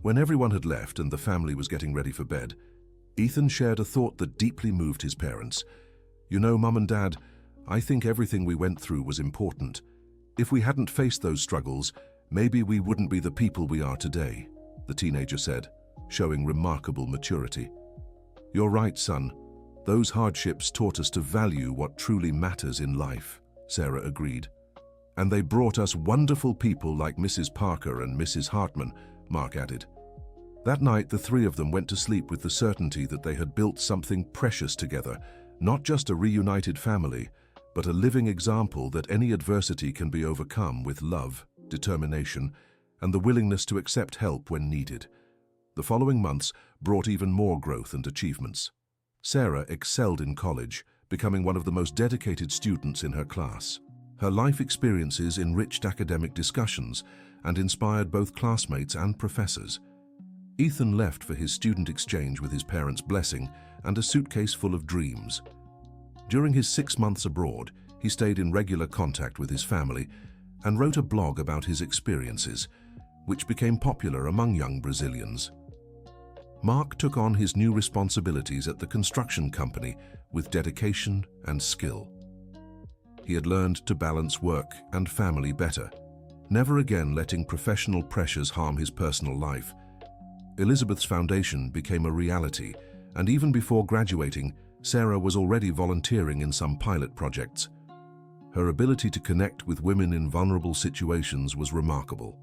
When everyone had left and the family was getting ready for bed, Ethan shared a thought that deeply moved his parents. "You know, Mum and Dad, I think everything we went through was important. If we hadn't faced those struggles, maybe we wouldn't be the people we are today," the teenager said, showing remarkable maturity. "You're right, son. Those hardships taught us to value what truly matters in life," Sarah agreed. "And they brought us wonderful people like Mrs. Parker and Mrs. Hartman," Mark added. That night, the three of them went to sleep with the certainty that they had built something precious together, not just a reunited family, but a living example that any adversity can be overcome with love, determination, and the willingness to accept help when needed. The following months brought even more growth and achievements. Sarah excelled in college, becoming one of the most dedicated students in her class. Her life experiences enriched academic discussions and inspired both classmates and professors. Ethan left for his student exchange with his parents' blessing and a suitcase full of dreams. During his 6 months abroad, he stayed in regular contact with his family and wrote a blog about his experiences, which became popular among young Brazilians. Mark took on his new responsibilities at the construction company with dedication and skill. He had learned to balance work and family better, never again letting professional pressures harm his personal life. Elizabeth's foundation became a reality, and even before graduating, Sarah was already volunteering in some pilot projects. Her ability to connect with women in vulnerable situations was remarkable.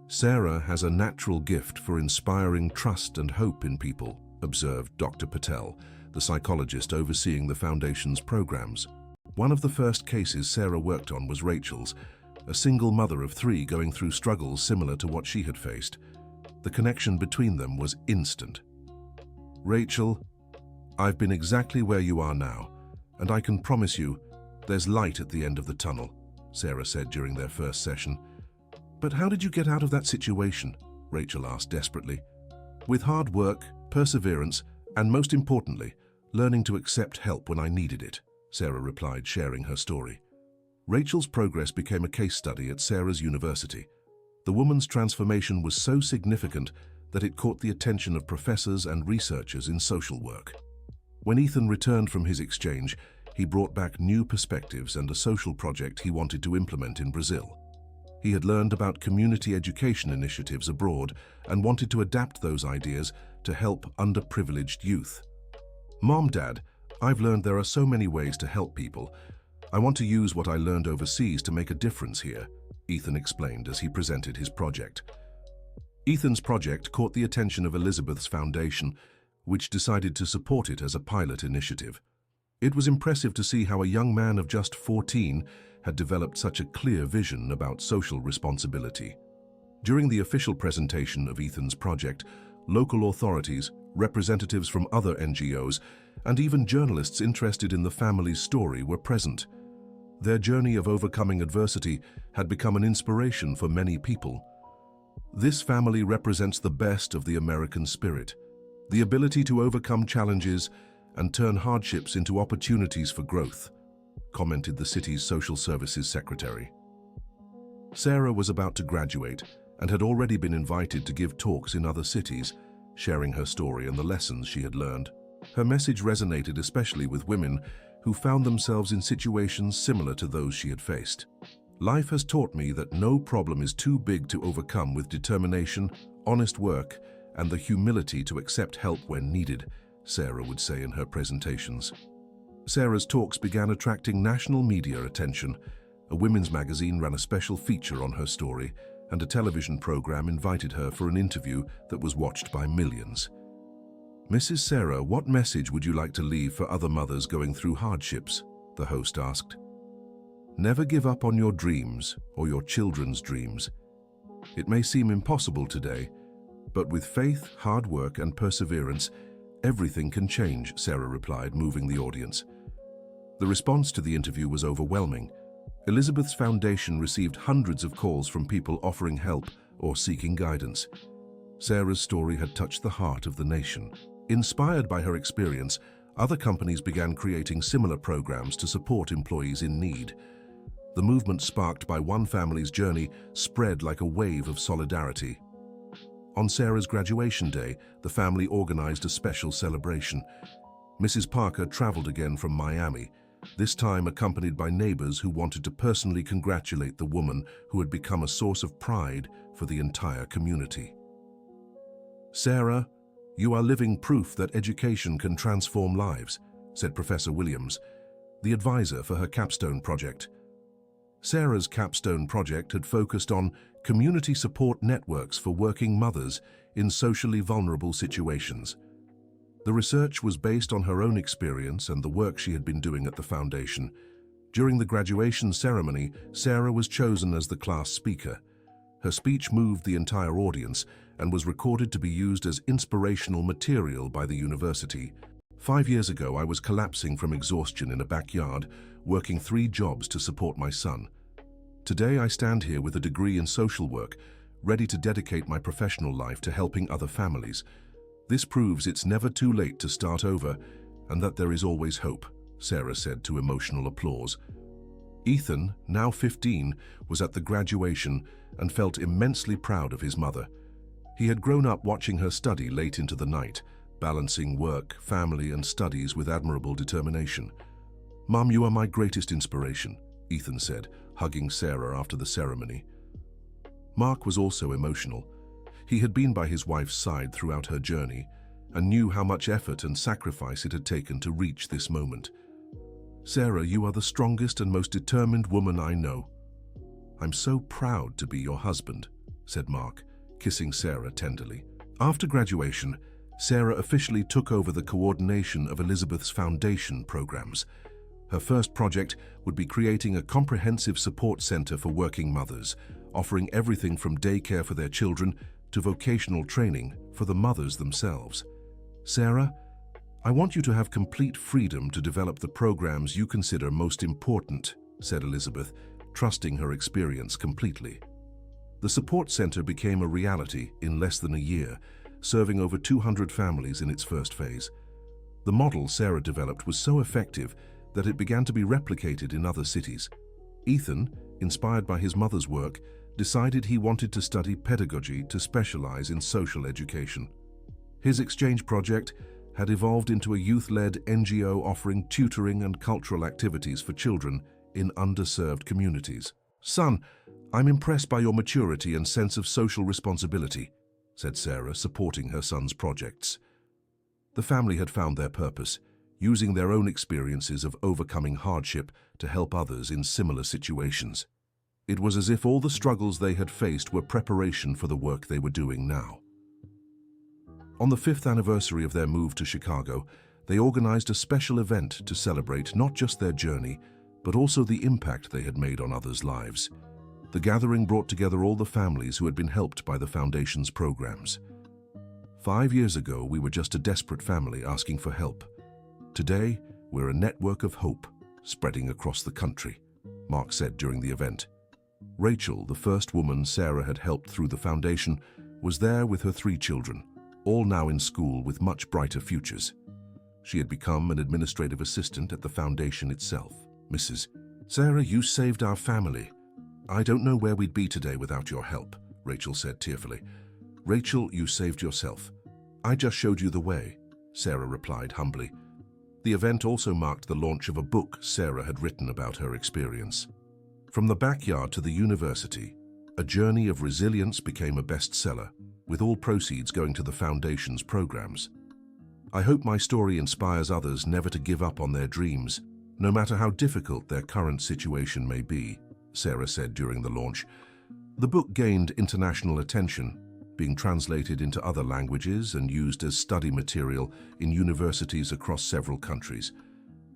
"Sarah has a natural gift for inspiring trust and hope in people," observed Dr. Patel, the psychologist overseeing the Foundation's programs. One of the first cases Sarah worked on was Rachel's, a single mother of 3 going through struggles similar to what she had faced. The connection between them was instant. "Rachel, I've been exactly where you are now, and I can promise you there's light at the end of the tunnel," Sarah said during their first session. "But how did you get out of that situation?" Rachel asked desperately. "With hard work, perseverance, and most importantly, learning to accept help when I needed it," Sarah replied, sharing her story. Rachel's progress became a case study at Sarah's university. The woman's transformation was so significant that it caught the attention of professors and researchers in social work. When Ethan returned from his exchange, he brought back new perspectives and a social project he wanted to implement in Brazil. He had learned about community education initiatives abroad and wanted to adapt those ideas to help underprivileged youth. "Mom, Dad, I've learned there are so many ways to help people. I want to use what I learned overseas to make a difference here," Ethan explained as he presented his project. Ethan's project caught the attention of Elizabeth's Foundation, which decided to support it as a pilot initiative. It was impressive to see how a young man of just 14 had developed such a clear vision about social responsibility. During the official presentation of Ethan's project, local authorities, representatives from other NGOs, and even journalists interested in the family's story were present. Their journey of overcoming adversity had become an inspiration for many people. This family represents the best of the American spirit, the ability to overcome challenges and turn hardships into opportunities for growth, commented the city's social services secretary. Sarah was about to graduate and had already been invited to give talks in other cities, sharing her story and the lessons she had learned. Her message resonated especially with women who found themselves in situations similar to those she had faced. "Life has taught me that no problem is too big to overcome with determination, honest work, and the humility to accept help when needed," Sarah would say in her presentations. Sarah's talks began attracting national media attention. A women's magazine ran a special feature on her story, and a television program invited her for an interview that was watched by millions. "Mrs. Sarah, what message would you like to leave for other mothers going through hardships?" the host asked. "Never give up on your dreams or your children's dreams. It may seem impossible today, but with faith, hard work, and perseverance, everything can change," Sarah replied, moving the audience. The response to the interview was overwhelming. Elizabeth's Foundation received hundreds of calls from people offering help or seeking guidance. Sarah's story had touched the heart of the nation. Inspired by her experience, other companies began creating similar programs to support employees in need. The movement sparked by one family's journey spread like a wave of solidarity. On Sarah's graduation day, the family organized a special celebration. Mrs. Parker traveled again from Miami, this time accompanied by neighbors who wanted to personally congratulate the woman who had become a source of pride for the entire community. "Sarah, you are living proof that education can transform lives," said Professor Williams, the advisor for her capstone project. Sarah's capstone project had focused on community support networks for working mothers in socially vulnerable situations. The research was based on her own experience and the work she had been doing at the foundation. During the graduation ceremony, Sarah was chosen as the class speaker. Her speech moved the entire audience and was recorded to be used as inspirational material by the university. "5 years ago, I was collapsing from exhaustion in a backyard, working 3 jobs to support my son. Today, I stand here with a degree in social work, ready to dedicate my professional life to helping other families. This proves it's never too late to start over and that there is always hope," Sarah said to emotional applause. Ethan, now 15, was at the graduation and felt immensely proud of his mother. He had grown up watching her study late into the night, balancing work, family, and studies with admirable determination. "Mom, you are my greatest inspiration," Ethan said, hugging Sarah after the ceremony. Mark was also emotional. He had been by his wife's side throughout her journey and knew how much effort and sacrifice it had taken to reach this moment. "Sarah, you are the strongest and most determined woman I know. I'm so proud to be your husband," said Mark, kissing Sarah tenderly. After graduation, Sarah officially took over the coordination of Elizabeth's Foundation programs. Her first project would be creating a comprehensive support center for working mothers, offering everything from daycare for their children to vocational training for the mothers themselves. "Sarah, I want you to have complete freedom to develop the programs you consider most important," said Elizabeth, trusting her experience completely. The support center became a reality in less than a year, serving over 200 families in its first phase. The model Sarah developed was so effective that it began to be replicated in other cities. Ethan, inspired by his mother's work, decided he wanted to study pedagogy to specialize in social education. His exchange project had evolved into a youth-led NGO offering tutoring and cultural activities for children in underserved communities. "Son, I'm impressed by your maturity and sense of social responsibility," said Sarah, supporting her son's projects. The family had found their purpose, using their own experiences of overcoming hardship to help others in similar situations. It was as if all the struggles they had faced were preparation for the work they were doing now. On the 5th anniversary of their move to Chicago, they organized a special event to celebrate not just their journey, but also the impact they had made on others' lives. The gathering brought together all the families who had been helped by the Foundation's programs. 5 years ago, we were just a desperate family asking for help. Today, we're a network of hope spreading across the country, Mark said during the event. Rachel, the first woman Sarah had helped through the Foundation, was there with her 3 children, all now in school with much brighter futures. She had become an administrative assistant at the Foundation itself. "Mrs. Sarah, you saved our family. I don't know where we'd be today without your help," Rachel said tearfully. "Rachel, you saved yourself. I just showed you the way," Sarah replied humbly. The event also marked the launch of a book Sarah had written about her experience. From the backyard to the university, A Journey of Resilience became a bestseller, with all proceeds going to the Foundation's programs. "I hope my story inspires others never to give up on their dreams, no matter how difficult their current situation may be," Sarah said during the launch. The book gained international attention, being translated into other languages and used as study material in universities across several countries.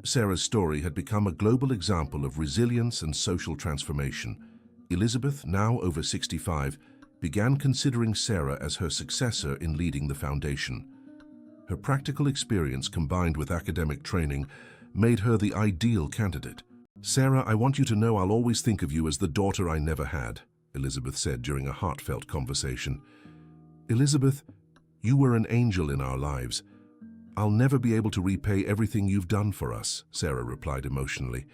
Sarah's story had become a global example of resilience and social transformation. Elizabeth, now over 65, began considering Sarah as her successor in leading the Foundation. Her practical experience combined with academic training made her the ideal candidate. "Sarah, I want you to know I'll always think of you as the daughter I never had," Elizabeth said during a heartfelt conversation. "Elizabeth, you were an angel in our lives. I'll never be able to repay everything you've done for us," Sarah replied emotionally.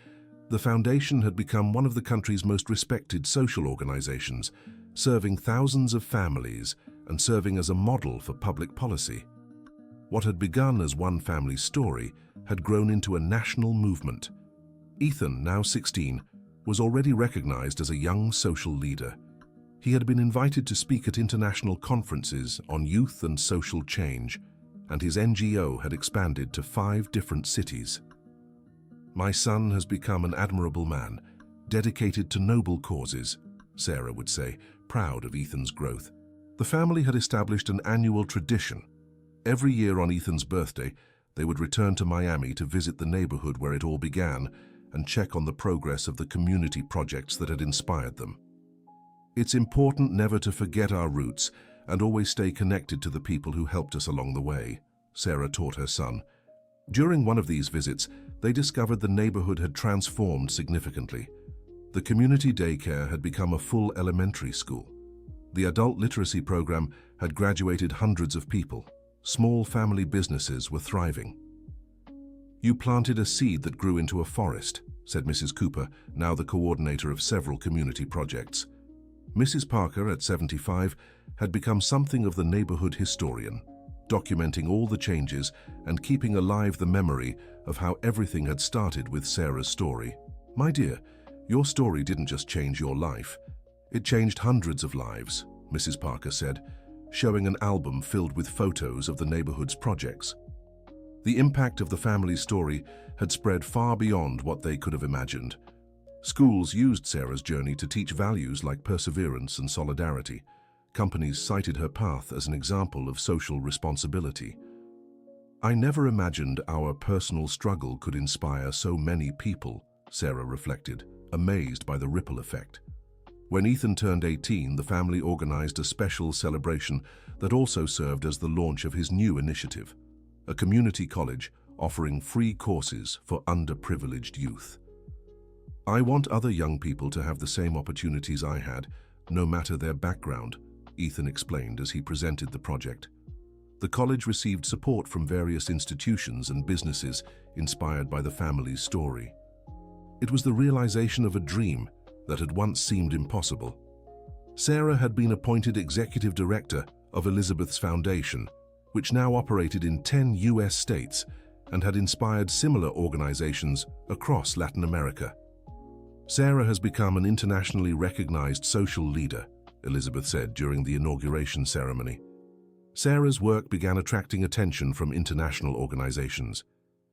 The Foundation had become one of the country's most respected social organizations, serving thousands of families and serving as a model for public policy. What had begun as one family's story had grown into a national movement. Ethan, now 16, was already recognized as a young social leader. He had been invited to speak at international conferences on youth and social change, and his NGO had expanded to 5 different cities. "My son has become an admirable man, dedicated to noble causes," Sarah would say, proud of Ethan's growth. The family had established an annual tradition. Every year on Ethan's birthday, they would return to Miami to visit the neighborhood where it all began and check on the progress of the community projects that had inspired them. "It's important never to forget our roots and always stay connected to the people who helped us along the way," Sarah taught her son. During one of these visits, they discovered the neighborhood had transformed significantly. The community daycare had become a full elementary school. The adult literacy program had graduated hundreds of people. Small family businesses were thriving. "You planted a seed that grew into a forest," said Mrs. Cooper, now the coordinator of several community projects. Mrs. Parker, at 75, had become something of the neighborhood historian, documenting all the changes and keeping alive the memory of how everything had started with Sarah's story. "My dear, your story didn't just change your life. It changed hundreds of lives," Mrs. Parker said, showing an album filled with photos of the neighborhood's projects. The impact of the family's story had spread far beyond what they could have imagined. Schools used Sarah's journey to teach values like perseverance and solidarity. Companies cited her path as an example of social responsibility. "I never imagined our personal struggle could inspire so many people," Sarah reflected, amazed by the ripple effect. When Ethan turned 18, the family organized a special celebration that also served as the launch of his new initiative, a community college offering free courses for underprivileged youth. "I want other young people to have the same opportunities I had, no matter their background," Ethan explained as he presented the project. The college received support from various institutions and businesses inspired by the family's story. It was the realization of a dream that had once seemed impossible. Sarah had been appointed executive director of Elizabeth's Foundation, which now operated in 10 US states and had inspired similar organizations across Latin America. Sarah has become an internationally recognized social leader, Elizabeth said during the inauguration ceremony. Sarah's work began attracting attention from international organizations.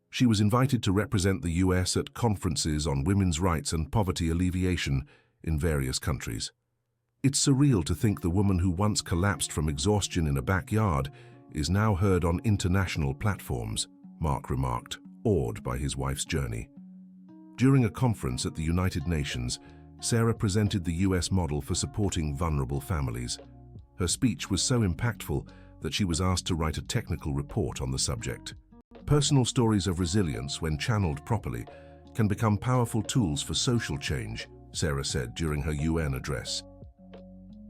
She was invited to represent the US at conferences on women's rights and poverty alleviation in various countries. It's surreal to think the woman who once collapsed from exhaustion in a backyard is now heard on international platforms, Mark remarked, awed by his wife's journey. During a conference at the United Nations, Sarah presented the US model for supporting vulnerable families. Her speech was so impactful that she was asked to write a technical report on the subject. Personal stories of resilience, when channeled properly, can become powerful tools for social change, Sarah said during her UN address.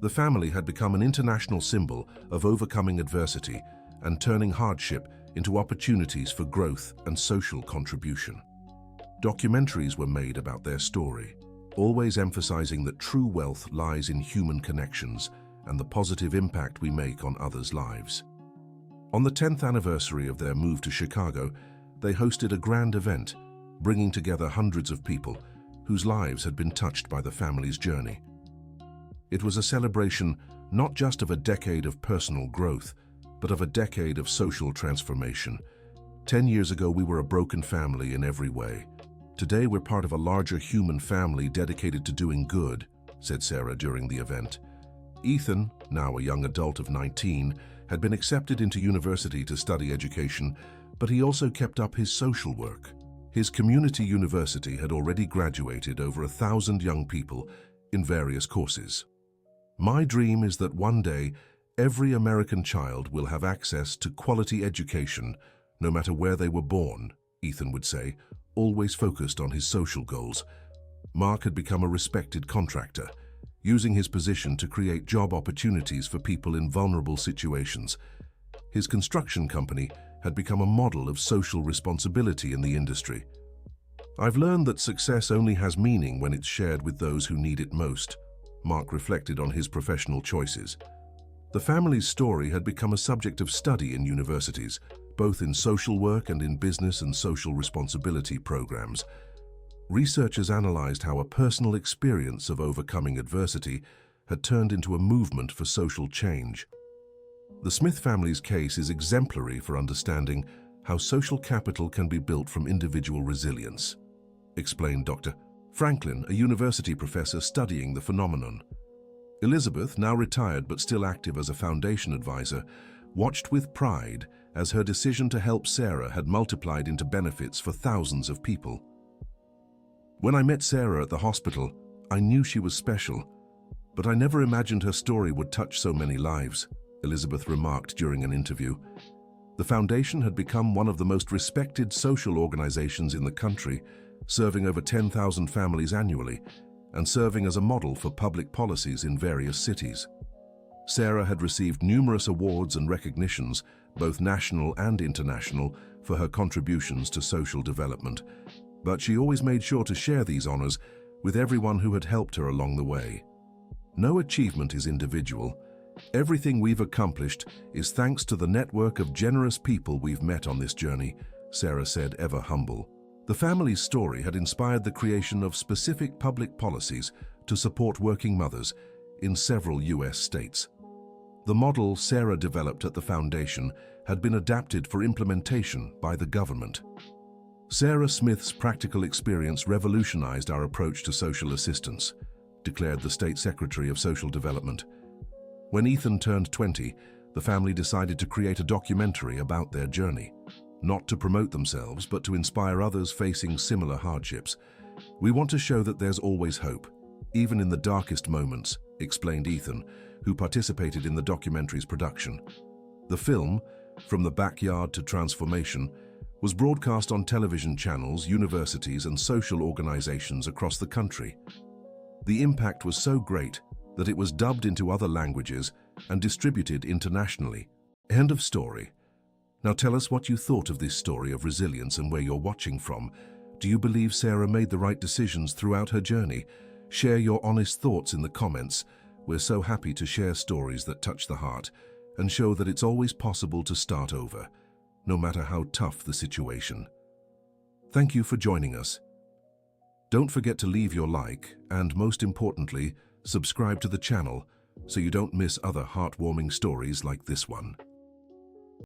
The family had become an international symbol of overcoming adversity and turning hardship into opportunities for growth and social contribution. Documentaries were made about their story, always emphasizing that true wealth lies in human connections and the positive impact we make on others' lives. On the 10th anniversary of their move to Chicago, they hosted a grand event, bringing together hundreds of people whose lives had been touched by the family's journey. It was a celebration not just of a decade of personal growth, but of a decade of social transformation. 10 years ago, we were a broken family in every way. Today, we're part of a larger human family dedicated to doing good, said Sarah during the event. Ethan, now a young adult of 19, had been accepted into university to study education, but he also kept up his social work. His community university had already graduated over 1,000 young people in various courses. My dream is that one day, every American child will have access to quality education, no matter where they were born, Ethan would say, always focused on his social goals. Mark had become a respected contractor, using his position to create job opportunities for people in vulnerable situations. His construction company had become a model of social responsibility in the industry. I've learned that success only has meaning when it's shared with those who need it most, Mark reflected on his professional choices. The family's story had become a subject of study in universities, both in social work and in business and social responsibility programs. Researchers analyzed how a personal experience of overcoming adversity had turned into a movement for social change. The Smith family's case is exemplary for understanding how social capital can be built from individual resilience, explained Dr. Franklin, a university professor studying the phenomenon. Elizabeth, now retired but still active as a foundation advisor, watched with pride as her decision to help Sarah had multiplied into benefits for thousands of people. When I met Sarah at the hospital, I knew she was special, but I never imagined her story would touch so many lives, Elizabeth remarked during an interview. The foundation had become one of the most respected social organizations in the country, serving over 10,000 families annually and serving as a model for public policies in various cities. Sarah had received numerous awards and recognitions, both national and international, for her contributions to social development, but she always made sure to share these honors with everyone who had helped her along the way. No achievement is individual. Everything we've accomplished is thanks to the network of generous people we've met on this journey, Sarah said, ever humble. The family's story had inspired the creation of specific public policies to support working mothers in several US states. The model Sarah developed at the foundation had been adapted for implementation by the government. Sarah Smith's practical experience revolutionized our approach to social assistance, declared the State Secretary of Social Development. When Ethan turned 20, the family decided to create a documentary about their journey, not to promote themselves, but to inspire others facing similar hardships. We want to show that there's always hope, even in the darkest moments, explained Ethan, who participated in the documentary's production. The film, From the Backyard to Transformation, was broadcast on television channels, universities, and social organizations across the country. The impact was so great that it was dubbed into other languages and distributed internationally, End of story. Now tell us what you thought of this story of resilience and where you're watching from. Do you believe Sarah made the right decisions throughout her journey? Share your honest thoughts in the comments. We're so happy to share stories that touch the heart and show that it's always possible to start over, no matter how tough the situation. Thank you for joining us. Don't forget to leave your like and, most importantly, subscribe to the channel so you don't miss other heartwarming stories like this one.